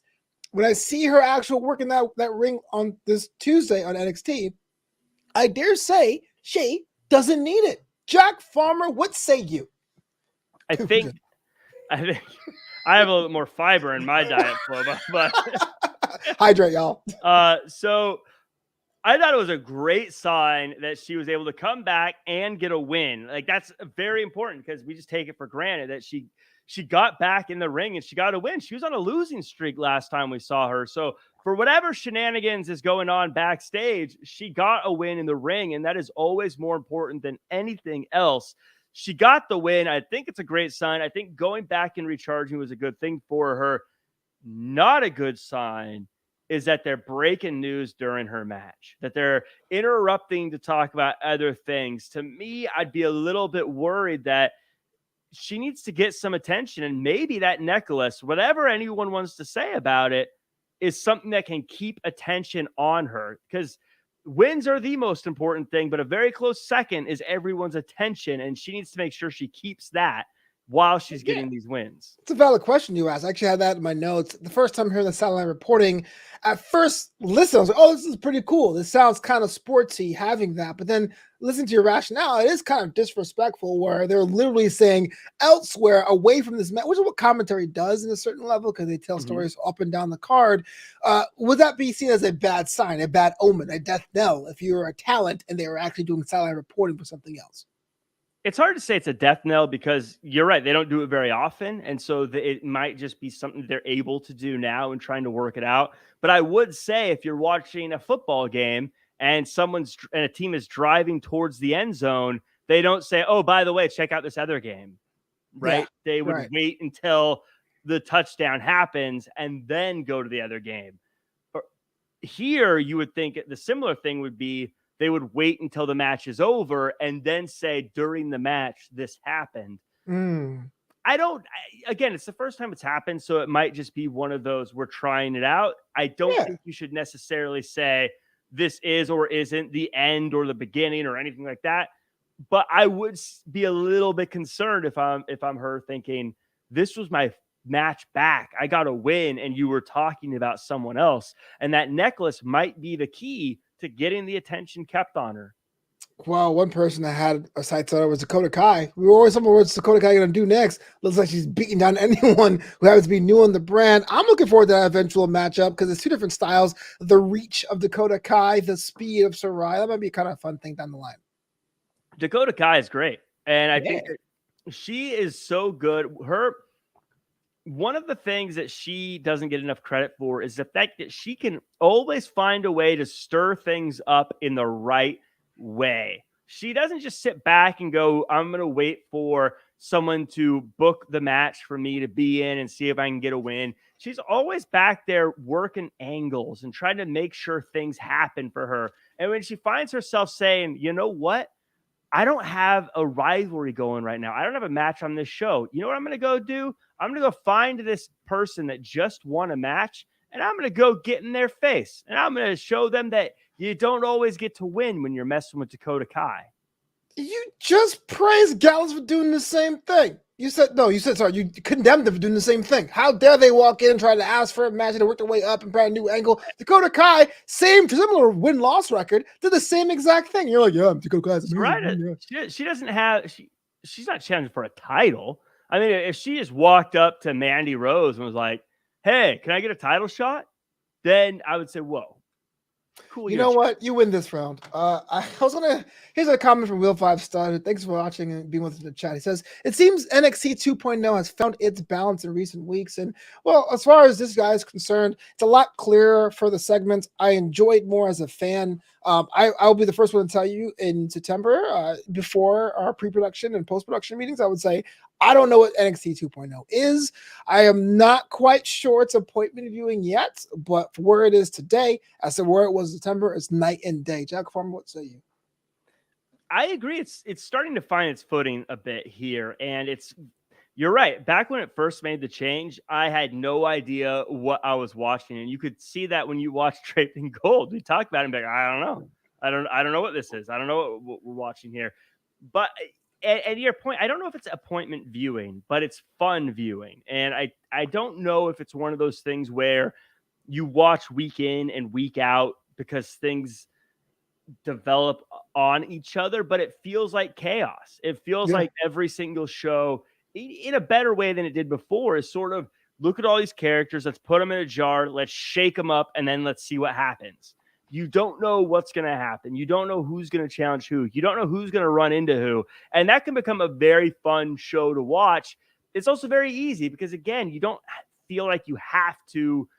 Speaker 1: when I see her actual working that ring on this Tuesday on NXT, I dare say she doesn't need it. Jack Farmer, what say you?
Speaker 2: I think I have a little more fiber in my diet, Flobo, but
Speaker 1: hydrate, y'all.
Speaker 2: So I thought it was a great sign that she was able to come back and get a win. Like, that's very important, because we just take it for granted that she got back in the ring and she got a win. She was on a losing streak last time we saw her. So for whatever shenanigans is going on backstage, she got a win in the ring, and that is always more important than anything else. She got the win. I think it's a great sign. I think going back and recharging was a good thing for her. Not a good sign is that they're breaking news during her match, that they're interrupting to talk about other things. To me, I'd be a little bit worried that she needs to get some attention, and maybe that necklace, whatever anyone wants to say about it, is something that can keep attention on her, because wins are the most important thing, but a very close second is everyone's attention, and she needs to make sure she keeps that while she's getting these wins.
Speaker 1: It's a valid question you asked. I actually had that in my notes. The first time hearing the sideline reporting, at first listen, I was like, oh, this is pretty cool. This sounds kind of sportsy having that. But then listening to your rationale, it is kind of disrespectful where they're literally saying elsewhere away from this match, which is what commentary does in a certain level, because they tell stories up and down the card. Would that be seen as a bad sign, a bad omen, a death knell if you're a talent and they were actually doing sideline reporting for something else?
Speaker 2: It's hard to say it's a death knell because you're right. They don't do it very often. And so it might just be something they're able to do now and trying to work it out. But I would say if you're watching a football game and a team is driving towards the end zone, they don't say, oh, by the way, check out this other game, right?
Speaker 1: Yeah,
Speaker 2: they would wait until the touchdown happens and then go to the other game. Here, you would think the similar thing would be they would wait until the match is over and then say during the match, this happened. Again, it's the first time it's happened, so it might just be one of those, we're trying it out. I don't think you should necessarily say this is or isn't the end or the beginning or anything like that. But I would be a little bit concerned if I'm her thinking, this was my match back. I got a win, and you were talking about someone else. And that necklace might be the key to getting the attention kept on her.
Speaker 1: Well, one person that had a sights on her was Dakota Kai. We were always wondering what's Dakota Kai going to do next. Looks like she's beating down anyone who happens to be new on the brand. I'm looking forward to that eventual matchup because it's two different styles. The reach of Dakota Kai, the speed of Sarai. That might be kind of a fun thing down the line.
Speaker 2: Dakota Kai is great. And I think that she is so good. One of the things that she doesn't get enough credit for is the fact that she can always find a way to stir things up in the right way. She doesn't just sit back and go, I'm going to wait for someone to book the match for me to be in and see if I can get a win. She's always back there working angles and trying to make sure things happen for her. And when she finds herself saying, you know what? I don't have a rivalry going right now. I don't have a match on this show. You know what I'm going to go do? I'm going to go find this person that just won a match, and I'm going to go get in their face. And I'm going to show them that you don't always get to win when you're messing with Dakota Kai.
Speaker 1: You just praised Gallus for doing the same thing. You condemned them for doing the same thing. How dare they walk in and try to ask for a match and work their way up and find a new angle? Dakota Kai, similar win-loss record, did the same exact thing. You're like, yeah, Dakota Kai.
Speaker 2: Right. She doesn't have, she's not challenging for a title. I mean, if she just walked up to Mandy Rose and was like, hey, can I get a title shot? Then I would say, whoa. Cool.
Speaker 1: You know what? You win this round. Here's a comment from Will 5 Stud. Thanks for watching and being with us in the chat. He says, it seems NXT 2.0 has found its balance in recent weeks. And well, as far as this guy is concerned, it's a lot clearer for the segments. I enjoy it more as a fan. I'll be the first one to tell you in September, before our pre-production and post-production meetings, I would say, I don't know what NXT 2.0 is. I am not quite sure it's appointment viewing yet, but for where it is today, as to where it was in September, it's night and day. Jack Farmer, what say you?
Speaker 2: I agree. It's starting to find its footing a bit here. And you're right. Back when it first made the change, I had no idea what I was watching. And you could see that when you watch Draped in Gold. We talked about it and be like, I don't know. I don't know what this is. I don't know what we're watching here. But and your point, I don't know if it's appointment viewing, but it's fun viewing. And I don't know if it's one of those things where you watch week in and week out because things develop on each other, but it feels like chaos. It feels like every single show, in a better way than it did before, is sort of, look at all these characters, let's put them in a jar, let's shake them up, and then let's see what happens. You don't know what's going to happen. You don't know who's going to challenge who. You don't know who's going to run into who. And that can become a very fun show to watch. It's also very easy because, again, you don't feel like you have to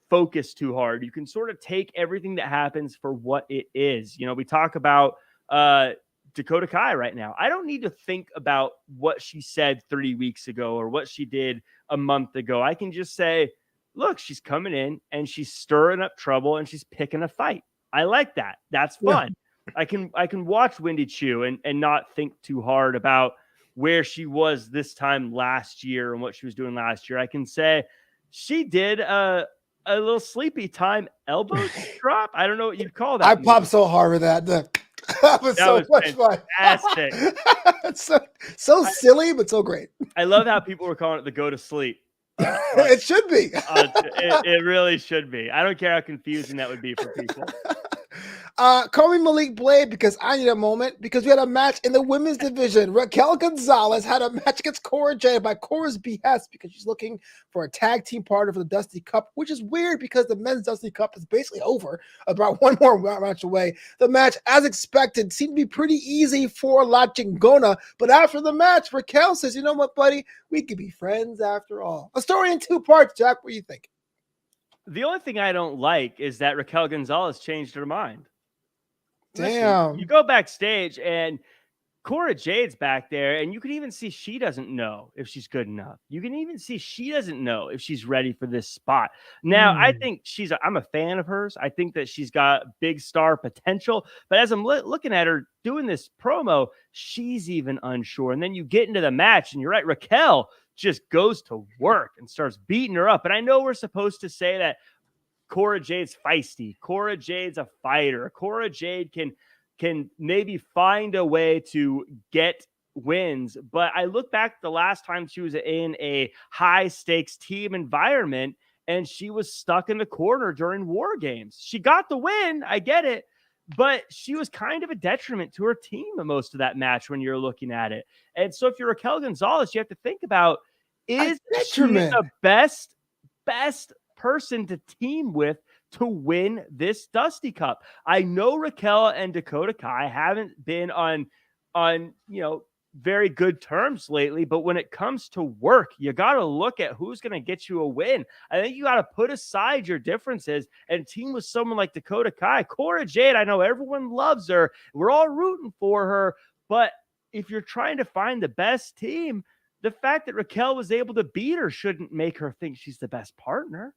Speaker 2: focus too hard. You can sort of take everything that happens for what it is. You know, we talk about Dakota Kai right now. I don't need to think about what she said 3 weeks ago or what she did a month ago. I can just say, look, she's coming in and she's stirring up trouble and she's picking a fight. I like that. That's fun. Yeah. I can watch Wendy Chu and not think too hard about where she was this time last year and what she was doing last year. I can say she did a little sleepy time elbow drop. I don't know what you'd call that.
Speaker 1: I popped so hard with that. That was so much fun.
Speaker 2: Fantastic.
Speaker 1: It's so silly, but so great.
Speaker 2: I love how people were calling it the go to sleep.
Speaker 1: It should be.
Speaker 2: It really should be. I don't care how confusing that would be for people.
Speaker 1: Call me Malik Blade because I need a moment because we had a match in the women's division. Raquel Gonzalez had a match against Cora Jade by Cora's behest because she's looking for a tag team partner for the Dusty Cup, which is weird because the men's Dusty Cup is basically over, about one more match away. The match, as expected, seemed to be pretty easy for La Chingona, but after the match, Raquel says, you know what, buddy? We could be friends after all. A story in 2 parts, Jack. What do you think?
Speaker 2: The only thing I don't like is that Raquel Gonzalez changed her mind.
Speaker 1: Damn.
Speaker 2: Listen, you go backstage and Cora Jade's back there, and you can even see she doesn't know if she's good enough. You can even see she doesn't know if she's ready for this spot. Now, I think I'm a fan of hers. I think that she's got big star potential. But as I'm looking at her doing this promo, she's even unsure. And then you get into the match, and you're right, Raquel just goes to work and starts beating her up. And I know we're supposed to say that Cora Jade's feisty. Cora Jade's a fighter. Cora Jade can maybe find a way to get wins. But I look back the last time she was in a high stakes team environment and she was stuck in the corner during War Games. She got the win. I get it. But she was kind of a detriment to her team in most of that match when you're looking at it. And so if you're Raquel Gonzalez, you have to think about, is she the best person to team with to win this Dusty Cup? I know Raquel and Dakota Kai haven't been on very good terms lately, but when it comes to work, you got to look at who's going to get you a win. I think you got to put aside your differences and team with someone like Dakota Kai. Cora Jade, I know everyone loves her. We're all rooting for her, but if you're trying to find the best team, the fact that Raquel was able to beat her shouldn't make her think she's the best partner.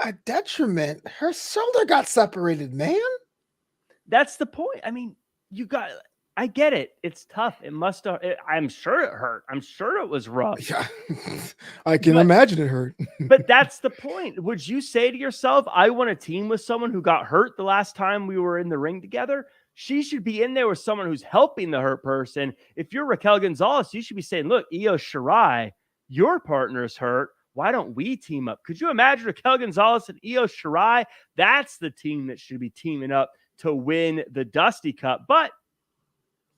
Speaker 1: A detriment. Her shoulder got separated, man.
Speaker 2: That's the point. I mean, I get it. It's tough. It must have. I'm sure it hurt. I'm sure it was rough.
Speaker 1: Yeah, I can imagine it hurt.
Speaker 2: But that's the point. Would you say to yourself, I want to team with someone who got hurt the last time we were in the ring together? She should be in there with someone who's helping the hurt person. If you're Raquel Gonzalez, you should be saying, look, Io Shirai, your partner's hurt. Why don't we team up? Could you imagine Raquel Gonzalez and Io Shirai? That's the team that should be teaming up to win the Dusty Cup. But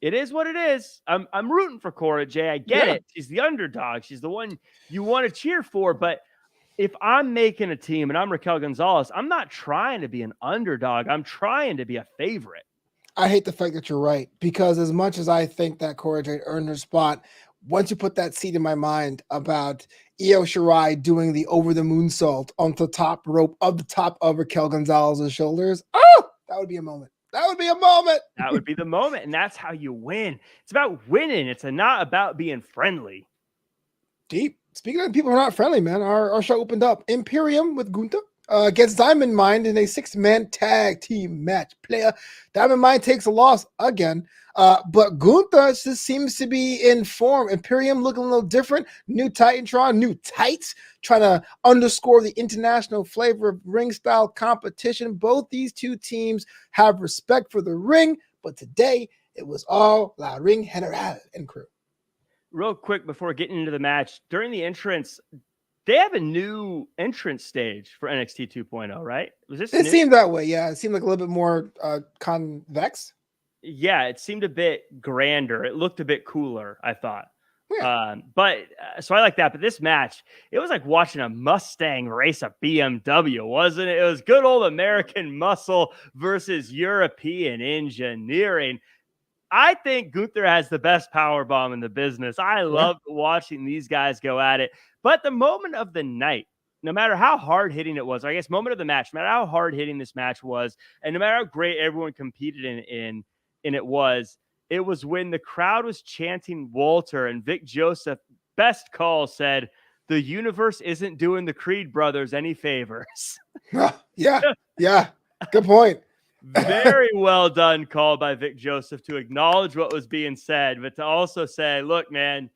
Speaker 2: it is what it is. I'm rooting for Cora Jade. I get it. She's the underdog. She's the one you want to cheer for. But if I'm making a team and I'm Raquel Gonzalez, I'm not trying to be an underdog. I'm trying to be a favorite.
Speaker 1: I hate the fact that you're right, because as much as I think that Cora Jade earned her spot, once you put that seed in my mind about Io Shirai doing the over the moonsault on the top rope of the top of Raquel Gonzalez's shoulders, that would be a moment. That would be a moment.
Speaker 2: That would be the moment, and that's how you win. It's about winning. It's not about being friendly.
Speaker 1: Deep. Speaking of people who are not friendly, man, our show opened up. Imperium with Gunther against Diamond Mine in a 6-man tag team match. Diamond Mine takes a loss again, but Gunther just seems to be in form. Imperium looking a little different. New Titantron, new tights, trying to underscore the international flavor of ring style competition. Both these two teams have respect for the ring, but today it was all La Ring General and crew.
Speaker 2: Real quick before getting into the match, during the entrance, they have a new entrance stage for NXT 2.0, right?
Speaker 1: It seemed that way, yeah. It seemed like a little bit more convex.
Speaker 2: Yeah, it seemed a bit grander. It looked a bit cooler, I thought. Yeah. So I like that. But this match, it was like watching a Mustang race a BMW, wasn't it? It was good old American muscle versus European engineering. I think Gunther has the best powerbomb in the business. I love watching these guys go at it. But the moment of the night, no matter how hard-hitting it was, or I guess moment of the match, no matter how hard-hitting this match was, and no matter how great everyone competed in it was when the crowd was chanting Walter and Vic Joseph, best call, said, the universe isn't doing the Creed brothers any favors.
Speaker 1: Yeah. Good point.
Speaker 2: Very well done call by Vic Joseph to acknowledge what was being said, but to also say, look, man,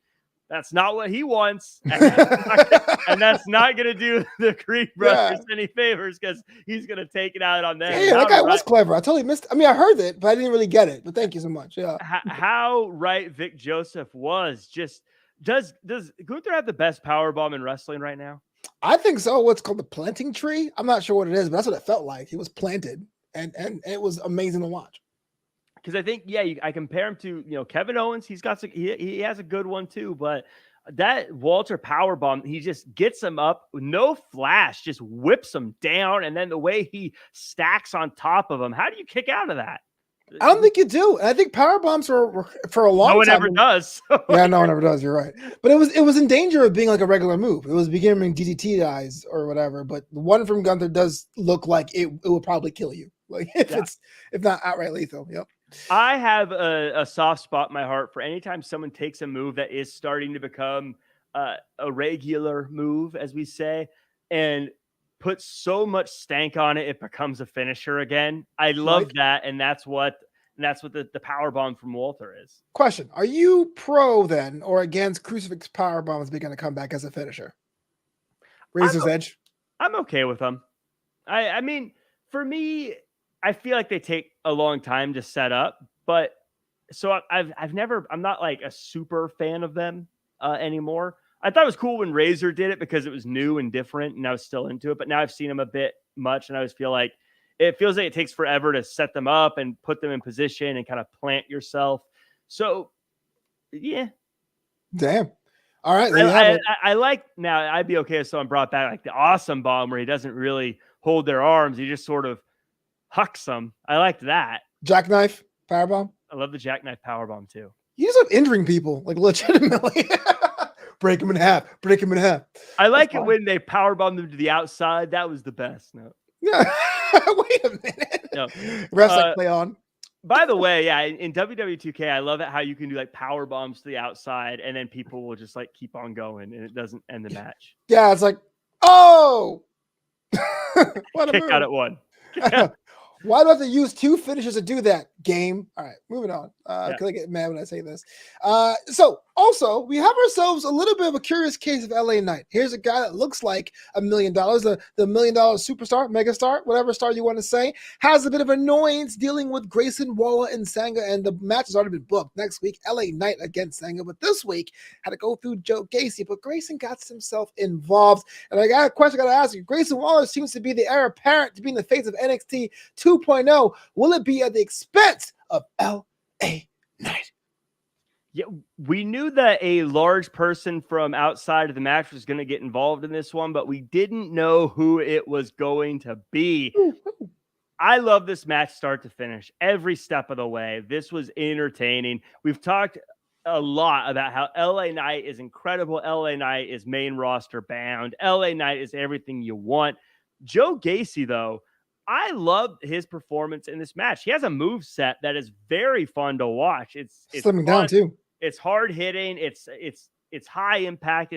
Speaker 2: that's not what he wants. And that's not going to do the Creed brothers any favors, because he's going to take it out on them.
Speaker 1: Yeah, that guy was clever. I totally missed. I mean, I heard it, but I didn't really get it. But thank you so much. Yeah.
Speaker 2: How right Vic Joseph was. Just does Gunther have the best powerbomb in wrestling right now?
Speaker 1: I think so. What's called the planting tree. I'm not sure what it is, but that's what it felt like. He was planted. and it was amazing to watch.
Speaker 2: Because I think, I compare him to, Kevin Owens. He's got he has a good one too, but that Walter powerbomb, he just gets him up, no flash, just whips him down, and then the way he stacks on top of him, how do you kick out of that?
Speaker 1: I don't think you do. I think power bombs were for a long time.
Speaker 2: No one ever does.
Speaker 1: Yeah, no one ever does. You're right. But it was in danger of being like a regular move. It was beginning DDT guys or whatever. But the one from Gunther does look like it would probably kill you. Like if not outright lethal. Yep.
Speaker 2: I have a soft spot in my heart for anytime someone takes a move that is starting to become a regular move, as we say, and put so much stank on it, it becomes a finisher again. I love that, and that's what the power bomb from Walter is.
Speaker 1: Question: are you pro then or against crucifix power bombs being to come back as a finisher? Razor's Edge. I'm
Speaker 2: okay with them. I mean, for me, I feel like they take a long time to set up, but so I'm not like a super fan of them anymore. I thought it was cool when Razor did it because it was new and different, and I was still into it. But now I've seen them a bit much, and I always feel like it takes forever to set them up and put them in position and kind of plant yourself. So, yeah.
Speaker 1: Damn. All right.
Speaker 2: I like now. I'd be okay if someone brought back like the awesome bomb where he doesn't really hold their arms; he just sort of hucks them. I liked that.
Speaker 1: Jackknife powerbomb.
Speaker 2: I love the jackknife powerbomb too.
Speaker 1: You just have injuring people like legitimately. Break him in half. Break him in half.
Speaker 2: I like it when they powerbomb them to the outside. That was the best. No.
Speaker 1: Yeah. Wait a minute. No. Refs like play on.
Speaker 2: By the way, in WWE2K, I love it how you can do like power bombs to the outside, and then people will just like keep on going, and it doesn't end the match.
Speaker 1: Yeah, it's like, oh,
Speaker 2: what a kick move. Out at one.
Speaker 1: Why do I have to use two finishers to do that? Game. All right, moving on. Because I get mad when I say this. So also, we have ourselves a little bit of a curious case of LA Knight. Here's a guy that looks like $1 million, the $1 million superstar, megastar, whatever star you want to say, has a bit of annoyance dealing with Grayson Waller and Sanga, and the match has already been booked. Next week, LA Knight against Sanga, but this week had to go through Joe Gacy, but Grayson got himself involved. And I got a question I got to ask you. Grayson Waller seems to be the heir apparent to being the face of NXT 2.0. Will it be at the expense of LA Knight?
Speaker 2: Yeah, we knew that a large person from outside of the match was going to get involved in this one, but we didn't know who it was going to be. I love this match start to finish, every step of the way. This was entertaining. We've talked a lot about how LA Knight is incredible. LA Knight is main roster bound. LA Knight is everything you want. Joe Gacy, though, I love his performance in this match. He has a move set that is very fun to watch. It's
Speaker 1: slimming down too.
Speaker 2: It's hard hitting. It's high impact.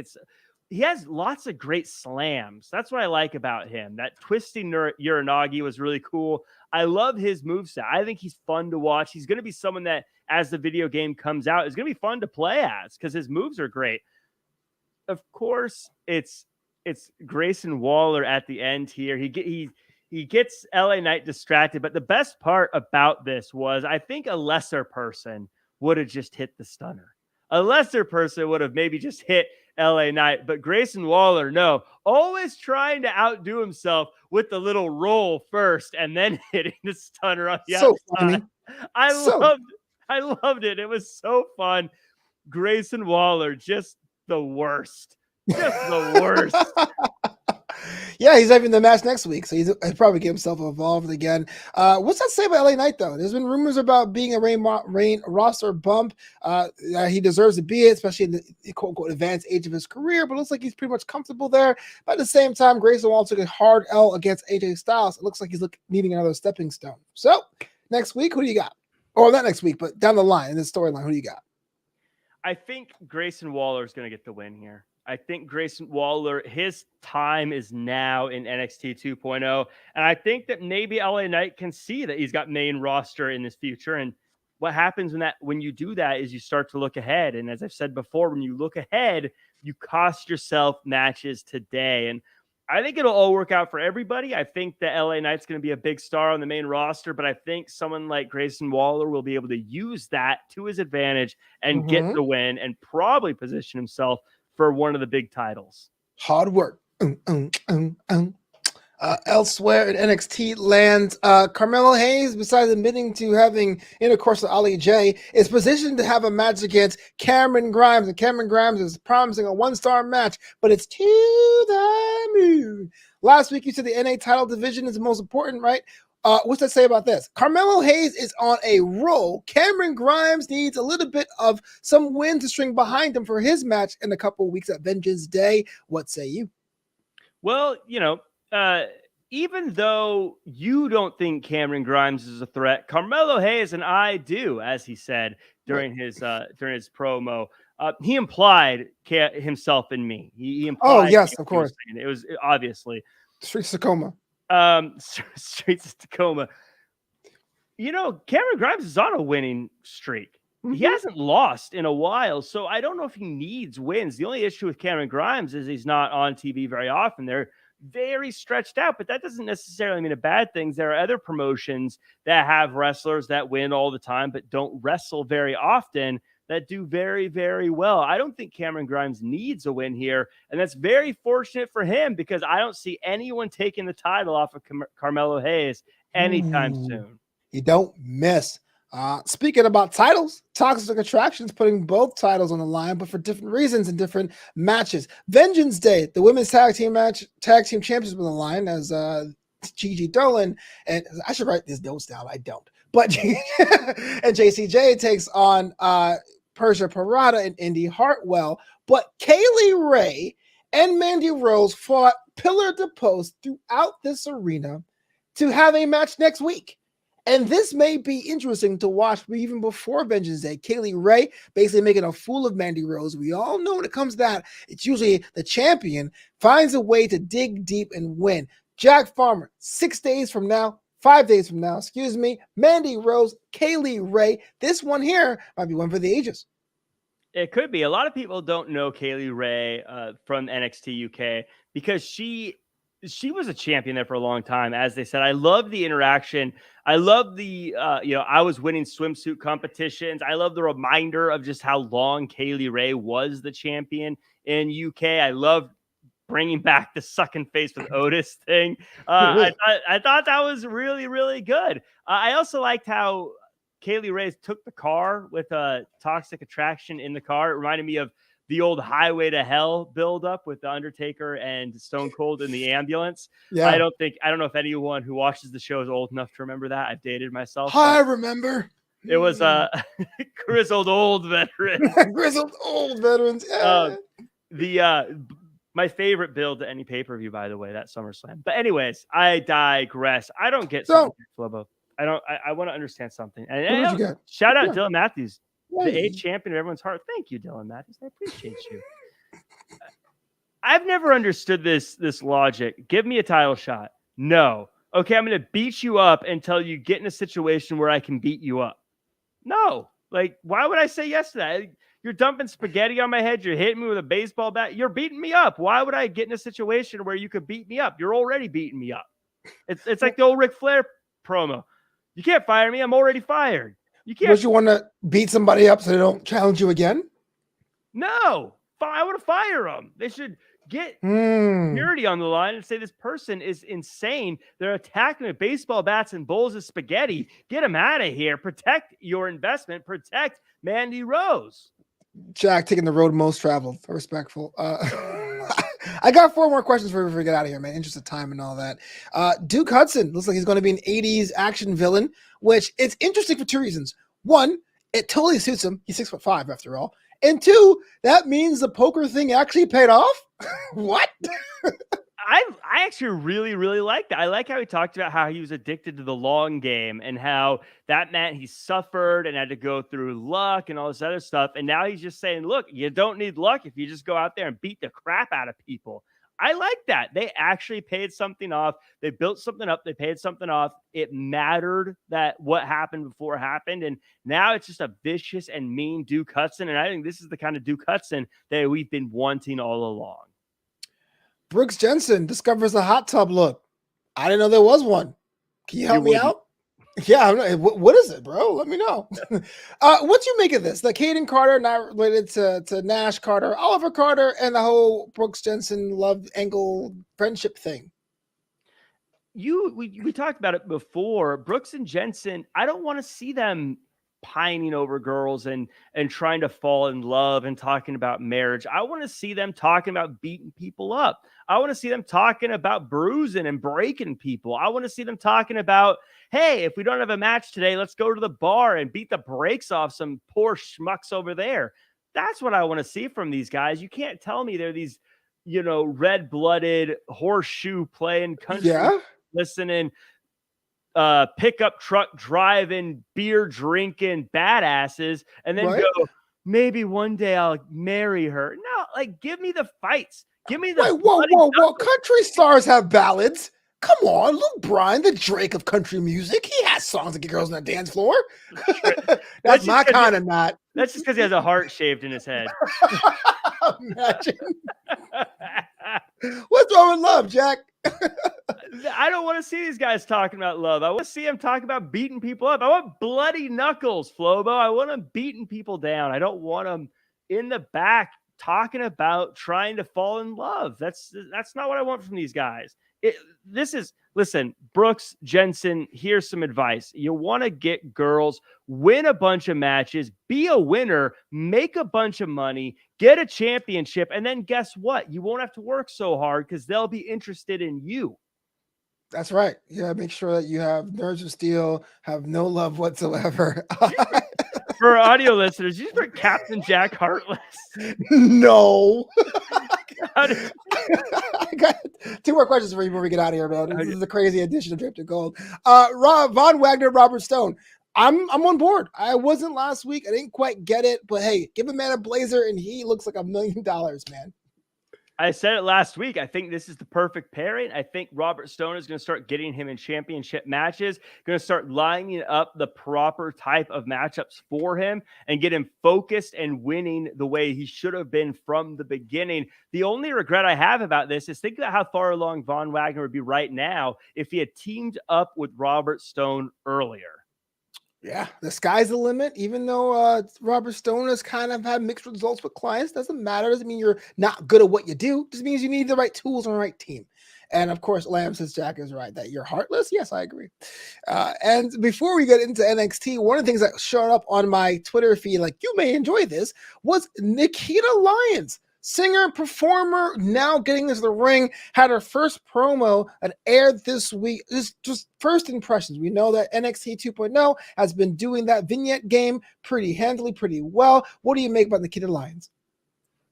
Speaker 2: He has lots of great slams. That's what I like about him. That twisting Uranagi was really cool. I love his moveset. I think he's fun to watch. He's going to be someone that, as the video game comes out, is going to be fun to play as because his moves are great. Of course, it's Grayson Waller at the end here. He gets LA Knight distracted, but the best part about this was I think a lesser person would have just hit the stunner. A lesser person would have maybe just hit LA Knight, but Grayson Waller, no, always trying to outdo himself with the little roll first and then hitting the stunner on the outside. Funny. I loved it. It was so fun. Grayson Waller, just the worst. Just the worst.
Speaker 1: Yeah, he's having the match next week, so he'll probably get himself involved again. What's that say about LA Knight, though? There's been rumors about being a main roster bump. He deserves to be it, especially in the quote-unquote advanced age of his career, but it looks like he's pretty much comfortable there. But at the same time, Grayson Waller took a hard L against AJ Styles. It looks like he's needing another stepping stone. So, next week, who do you got? Or not next week, but down the line, in the storyline, who do you got?
Speaker 2: I think Grayson Waller is going to get the win here. I think Grayson Waller, his time is now in NXT 2.0. And I think that maybe LA Knight can see that he's got main roster in his future. And what happens when you do that is you start to look ahead. And as I've said before, when you look ahead, you cost yourself matches today. And I think it'll all work out for everybody. I think that LA Knight's going to be a big star on the main roster, but I think someone like Grayson Waller will be able to use that to his advantage and get the win and probably position himself for one of the big titles.
Speaker 1: Hard work. Elsewhere in NXT lands, Carmelo Hayes, besides admitting to having intercourse with Ali J, is positioned to have a match against Cameron Grimes. And Cameron Grimes is promising a 1-star match, but it's to the moon. Last week, you said the NA title division is the most important, right? What's that say about this? Carmelo Hayes is on a roll. Cameron Grimes needs a little bit of some wind to string behind him for his match in a couple of weeks at Vengeance Day. What say you?
Speaker 2: Well, even though you don't think Cameron Grimes is a threat, Carmelo Hayes and I do, as he said during his promo. He implied himself in me. He implied.
Speaker 1: Oh yes, of course.
Speaker 2: It was obviously
Speaker 1: Streets of Tacoma.
Speaker 2: Streets of Tacoma. Cameron Grimes is on a winning streak. Mm-hmm. He hasn't lost in a while, so I don't know if he needs wins. The only issue with Cameron Grimes is he's not on TV very often. They're very stretched out, but that doesn't necessarily mean a bad thing. There are other promotions that have wrestlers that win all the time, but don't wrestle very often, that do very, very well. I don't think Cameron Grimes needs a win here, and that's very fortunate for him because I don't see anyone taking the title off of Carmelo Hayes anytime soon.
Speaker 1: You don't miss. Speaking about titles, Toxic Attractions putting both titles on the line, but for different reasons and different matches. Vengeance Day, the women's tag team champions on the line as Gigi Dolan, and I should write this notes down. I don't, but and JCJ takes on Persia Parada and Indy Hartwell. But Kaylee Ray and Mandy Rose fought pillar to post throughout this arena to have a match next week. And this may be interesting to watch even before Vengeance Day. Kaylee Ray basically making a fool of Mandy Rose. We all know when it comes to that, it's usually the champion finds a way to dig deep and win. Jack Farmer, 5 days from now, Mandy Rose, Kaylee Ray. This one here might be one for the ages.
Speaker 2: It could be. A lot of people don't know Kaylee Ray from NXT UK because she was a champion there for a long time. As they said, I love the interaction. I love the, I was winning swimsuit competitions. I love the reminder of just how long Kaylee Ray was the champion in UK. I love bringing back the sucking face with Otis thing. I thought that was really, really good. I also liked how Kaylee Ray took the car with a Toxic Attraction in the car. It reminded me of the old Highway to Hell build-up with The Undertaker and Stone Cold in the ambulance. Yeah. I don't know if anyone who watches the show is old enough to remember that. I've dated myself.
Speaker 1: I remember.
Speaker 2: It was grizzled old veteran.
Speaker 1: Grizzled old veterans. Yeah.
Speaker 2: My favorite build to any pay-per-view, by the way, that SummerSlam. But anyways, I digress. I don't get something, Flobo. I want to understand something. And shout out Dylan Matthews. The 8th champion of everyone's heart. Thank you, Dylan Matthews. I appreciate you. I've never understood this logic. Give me a title shot. No. Okay, I'm going to beat you up until you get in a situation where I can beat you up. No. Like, why would I say yes to that? You're dumping spaghetti on my head. You're hitting me with a baseball bat. You're beating me up. Why would I get in a situation where you could beat me up? You're already beating me up. It's like the old Ric Flair promo. You can't fire me. I'm already fired. You can't.
Speaker 1: Would you want to beat somebody up so they don't challenge you again?
Speaker 2: No. I want to fire them. They should get security on the line and say this person is insane. They're attacking with baseball bats and bowls of spaghetti. Get them out of here. Protect your investment. Protect Mandy Rose.
Speaker 1: Jack taking the road most traveled. Respectful. I got 4 more questions for we get out of here, man. Interest of time and all that. Duke Hudson looks like he's going to be an 80s action villain, which it's interesting for 2 reasons. 1, it totally suits him. He's 6'5" after all. And 2, that means the poker thing actually paid off. What?
Speaker 2: I actually really, really like that. I like how he talked about how he was addicted to the long game and how that meant he suffered and had to go through luck and all this other stuff. And now he's just saying, look, you don't need luck if you just go out there and beat the crap out of people. I like that. They actually paid something off. They built something up. They paid something off. It mattered that what happened before happened. And now it's just a vicious and mean Duke Hudson. And I think this is the kind of Duke Hudson that we've been wanting all along.
Speaker 1: Brooks Jensen discovers a hot tub look. I didn't know there was one. Can you help me out? Yeah, what is it, bro? Let me know. What you make of this? The Caden Carter, not related to Nash Carter, Oliver Carter, and the whole Brooks Jensen love angle friendship thing.
Speaker 2: we talked about it before. Brooks and Jensen, I don't want to see them pining over girls and trying to fall in love and talking about marriage. I want to see them talking about beating people up. I want to see them talking about bruising and breaking people. I want to see them talking about, hey, if we don't have a match today, let's go to the bar and beat the brakes off some poor schmucks over there. That's what I want to see from these guys. You can't tell me they're these, red-blooded horseshoe playing country listening, pickup truck driving, beer drinking badasses, and then go, maybe one day I'll marry her. No, like, give me the fights. Give me the
Speaker 1: whoa. Country stars have ballads. Come on, Luke Bryan, the Drake of country music. He has songs that get girls on the dance floor. That's my kind of not.
Speaker 2: That's just because he has a heart shaved in his head.
Speaker 1: Imagine. What's wrong with love, Jack?
Speaker 2: I don't want to see these guys talking about love. I want to see them talk about beating people up. I want bloody knuckles, Flobo. I want them beating people down. I don't want them in the back talking about trying to fall in love. That's not what I want from these guys. Listen, Brooks, Jensen, here's some advice. You want to get girls, win a bunch of matches, be a winner, make a bunch of money, get a championship, and then guess what? You won't have to work so hard because they'll be interested in you.
Speaker 1: That's right. Yeah, make sure that you have nerves of steel, have no love whatsoever.
Speaker 2: For audio listeners, you just put Captain Jack Heartless.
Speaker 1: No. I got 2 more questions for you before we get out of here, man. This is a crazy edition of Draped in Gold. Von Wagner, Robert Stone. I'm on board. I wasn't last week. I didn't quite get it, but hey, give a man a blazer and he looks like $1 million, man.
Speaker 2: I said it last week. I think this is the perfect pairing. I think Robert Stone is going to start getting him in championship matches, going to start lining up the proper type of matchups for him and get him focused and winning the way he should have been from the beginning. The only regret I have about this is think about how far along Von Wagner would be right now if he had teamed up with Robert Stone earlier.
Speaker 1: Yeah, the sky's the limit. Even though Robert Stone has kind of had mixed results with clients, doesn't matter. Doesn't mean you're not good at what you do. Just means you need the right tools and the right team. And of course, Lamb says Jack is right that you're heartless. Yes, I agree. And before we get into NXT, one of the things that showed up on my Twitter feed, like you may enjoy this, was Nikita Lyons. Singer, performer, now getting into the ring, had her first promo that aired this week. Just first impressions. We know that NXT 2.0 has been doing that vignette game pretty handily, pretty well. What do you make about Nikita Lyons?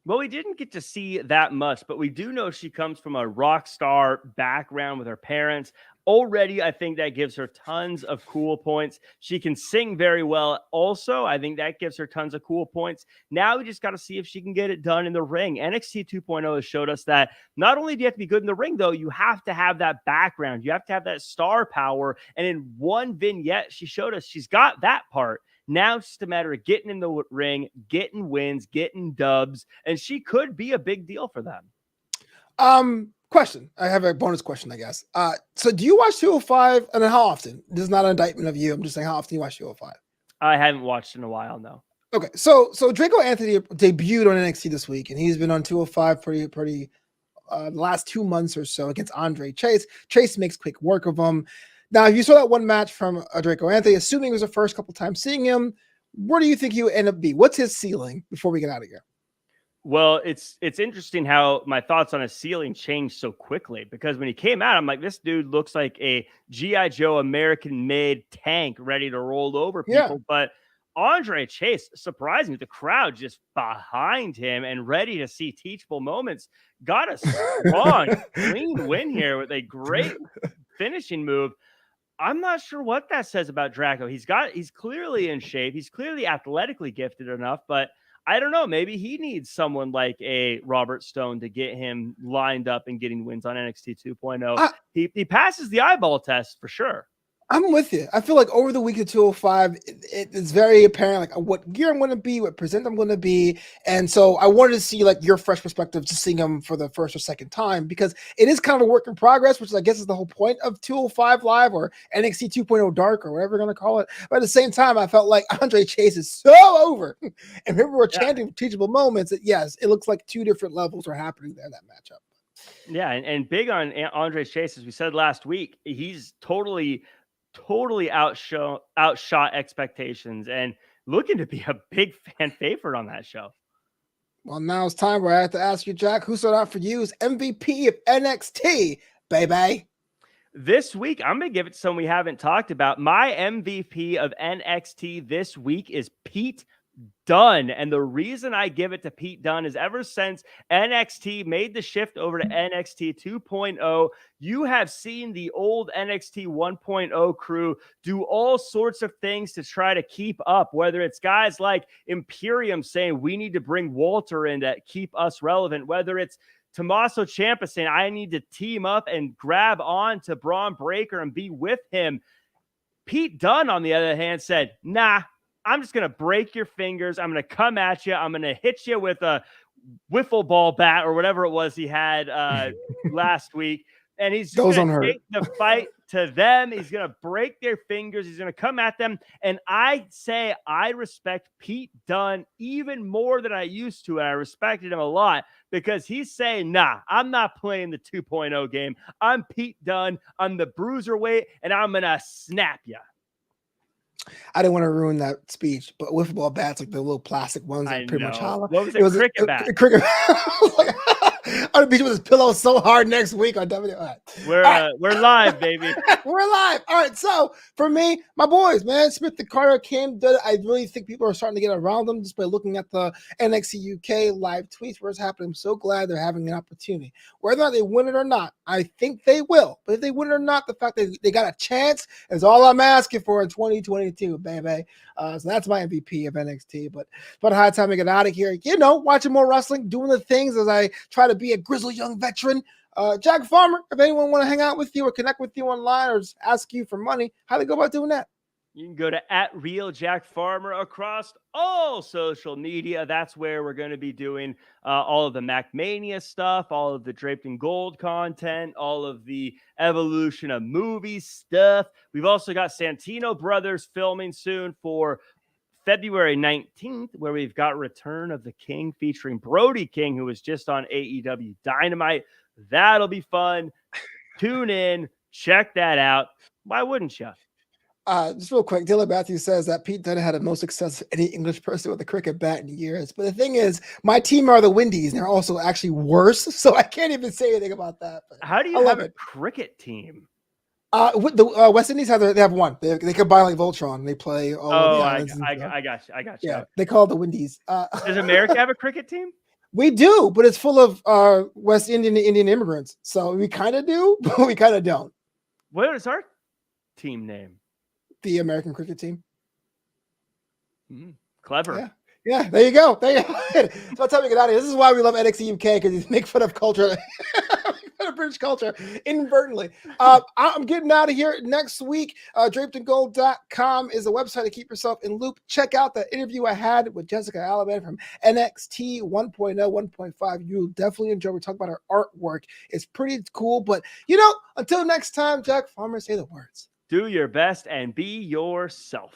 Speaker 2: Well, we didn't get to see that much, but we do know she comes from a rock star background with her parents. Already, I think that gives her tons of cool points. She can sing very well. Also, I think that gives her tons of cool points. Now we just got to see if she can get it done in the ring. NXT 2.0 has showed us that not only do you have to be good in the ring, though, you have to have that background. You have to have that star power. And in one vignette, she showed us she's got that part. Now it's just a matter of getting in the ring, getting wins, getting dubs, and she could be a big deal for them.
Speaker 1: Question. I have a bonus question, I guess. So do you watch 205 and how often? This is not an indictment of you. I'm just saying how often you watch 205.
Speaker 2: I haven't watched in a while, no.
Speaker 1: Okay. So Draco Anthony debuted on NXT this week, and he's been on 205 pretty the last 2 months or so against Andre Chase. Chase makes quick work of him. Now, if you saw that one match from Draco Anthony, assuming it was the first couple times seeing him, where do you think he would end up being? What's his ceiling before we get out of here?
Speaker 2: Well, it's interesting how my thoughts on his ceiling changed so quickly, because when he came out, I'm like, this dude looks like a G.I. Joe American-made tank ready to roll over people. Yeah. But Andre Chase, surprisingly, the crowd just behind him and ready to see teachable moments, got a strong, clean win here with a great finishing move. I'm not sure what that says about Draco. He's clearly in shape. He's clearly athletically gifted enough, but I don't know. Maybe he needs someone like a Robert Stone to get him lined up and getting wins on NXT 2.0. He passes the eyeball test for sure.
Speaker 1: I'm with you. I feel like over the week of 205, it's very apparent like what gear I'm going to be, what present I'm going to be. And so I wanted to see like your fresh perspective to seeing him for the first or second time, because it is kind of a work in progress, which I guess is the whole point of 205 Live or NXT 2.0 Dark or whatever we're going to call it. But at the same time, I felt like Andre Chase is so over. And remember, we're chanting teachable moments. That yes, it looks like 2 different levels are happening there in that matchup.
Speaker 2: Yeah, and big on Andre's Chase, as we said last week, he's totally outshot expectations and looking to be a big fan favorite on that show.
Speaker 1: Well, now it's time where I have to ask you, Jack, who stood out for you as MVP of NXT, baby?
Speaker 2: This week, I'm going to give it to someone we haven't talked about. My MVP of NXT this week is Pete Dunne. And the reason I give it to Pete Dunne is ever since NXT made the shift over to NXT 2.0, you have seen the old NXT 1.0 crew do all sorts of things to try to keep up, whether it's guys like Imperium saying we need to bring Walter in to keep us relevant, whether it's Tomasso Ciampa saying I need to team up and grab on to Bron Breakker and be with him. Pete Dunne, on the other hand, said, nah, I'm just going to break your fingers. I'm going to come at you. I'm going to hit you with a wiffle ball bat or whatever it was he had last week. And he's just going to take the fight to them. He's going to break their fingers. He's going to come at them. And I say I respect Pete Dunne even more than I used to. And I respected him a lot because he's saying, nah, I'm not playing the 2.0 game. I'm Pete Dunne. I'm the bruiserweight, and I'm going to snap you.
Speaker 1: I didn't want to ruin that speech, but wiffle ball bats, like the little plastic ones, that pretty much hollow.
Speaker 2: What was it? Cricket bat.
Speaker 1: Cricket. I'm gonna beat you with his pillow so hard next week on WWE.
Speaker 2: Right. We're live, baby.
Speaker 1: We're live. All right. So for me, my boys, man, Smith and Carter came. I really think people are starting to get around them just by looking at the NXT UK live tweets where it's happening. I'm so glad they're having an opportunity. Whether or not they win it or not, I think they will. But if they win it or not, the fact that they got a chance is all I'm asking for in 2022, baby. So that's my MVP of NXT. But high time to get out of here. You know, watching more wrestling, doing the things as I try to be a grizzled young veteran. Jack Farmer, if anyone want to hang out with you or connect with you online or just ask you for money, how do they go about doing that?
Speaker 2: You can go to @RealJackFarmer across all social media. That's where we're going to be doing all of the MacMania stuff, all of the Draped in Gold content, all of the Evolution of Movies stuff. We've also got Santino Brothers filming soon for February 19th, where we've got Return of the King featuring Brody King, who was just on AEW Dynamite. That'll be fun. Tune in, check that out. Why wouldn't you?
Speaker 1: Just real quick, Dylan Matthews says that Pete Dunne had the most success of any English person with a cricket bat in years. But the thing is, my team are the Windies, and they're also actually worse. So I can't even say anything about that. But
Speaker 2: how do you have a cricket team?
Speaker 1: The West Indies they have one. They combine like Voltron. They play all of the islands.
Speaker 2: I got you.
Speaker 1: Yeah, they call it the Windies.
Speaker 2: Does America have a cricket team?
Speaker 1: We do, but it's full of West Indian immigrants. So we kind of do, but we kind of don't.
Speaker 2: What is our team name?
Speaker 1: The American Cricket Team.
Speaker 2: Clever.
Speaker 1: Yeah, there you go. So that's how we get out of here. This is why we love NXT UK, because you make fun of culture, British culture inadvertently. I'm getting out of here next week. DrapedInGold.com is the website to keep yourself in loop. Check out the interview I had with Jessica Alabama from NXT 1.0, 1.5. You'll definitely enjoy. We talk about her artwork. It's pretty cool. But, until next time, Jack Farmer, say the words.
Speaker 2: Do your best and be yourself.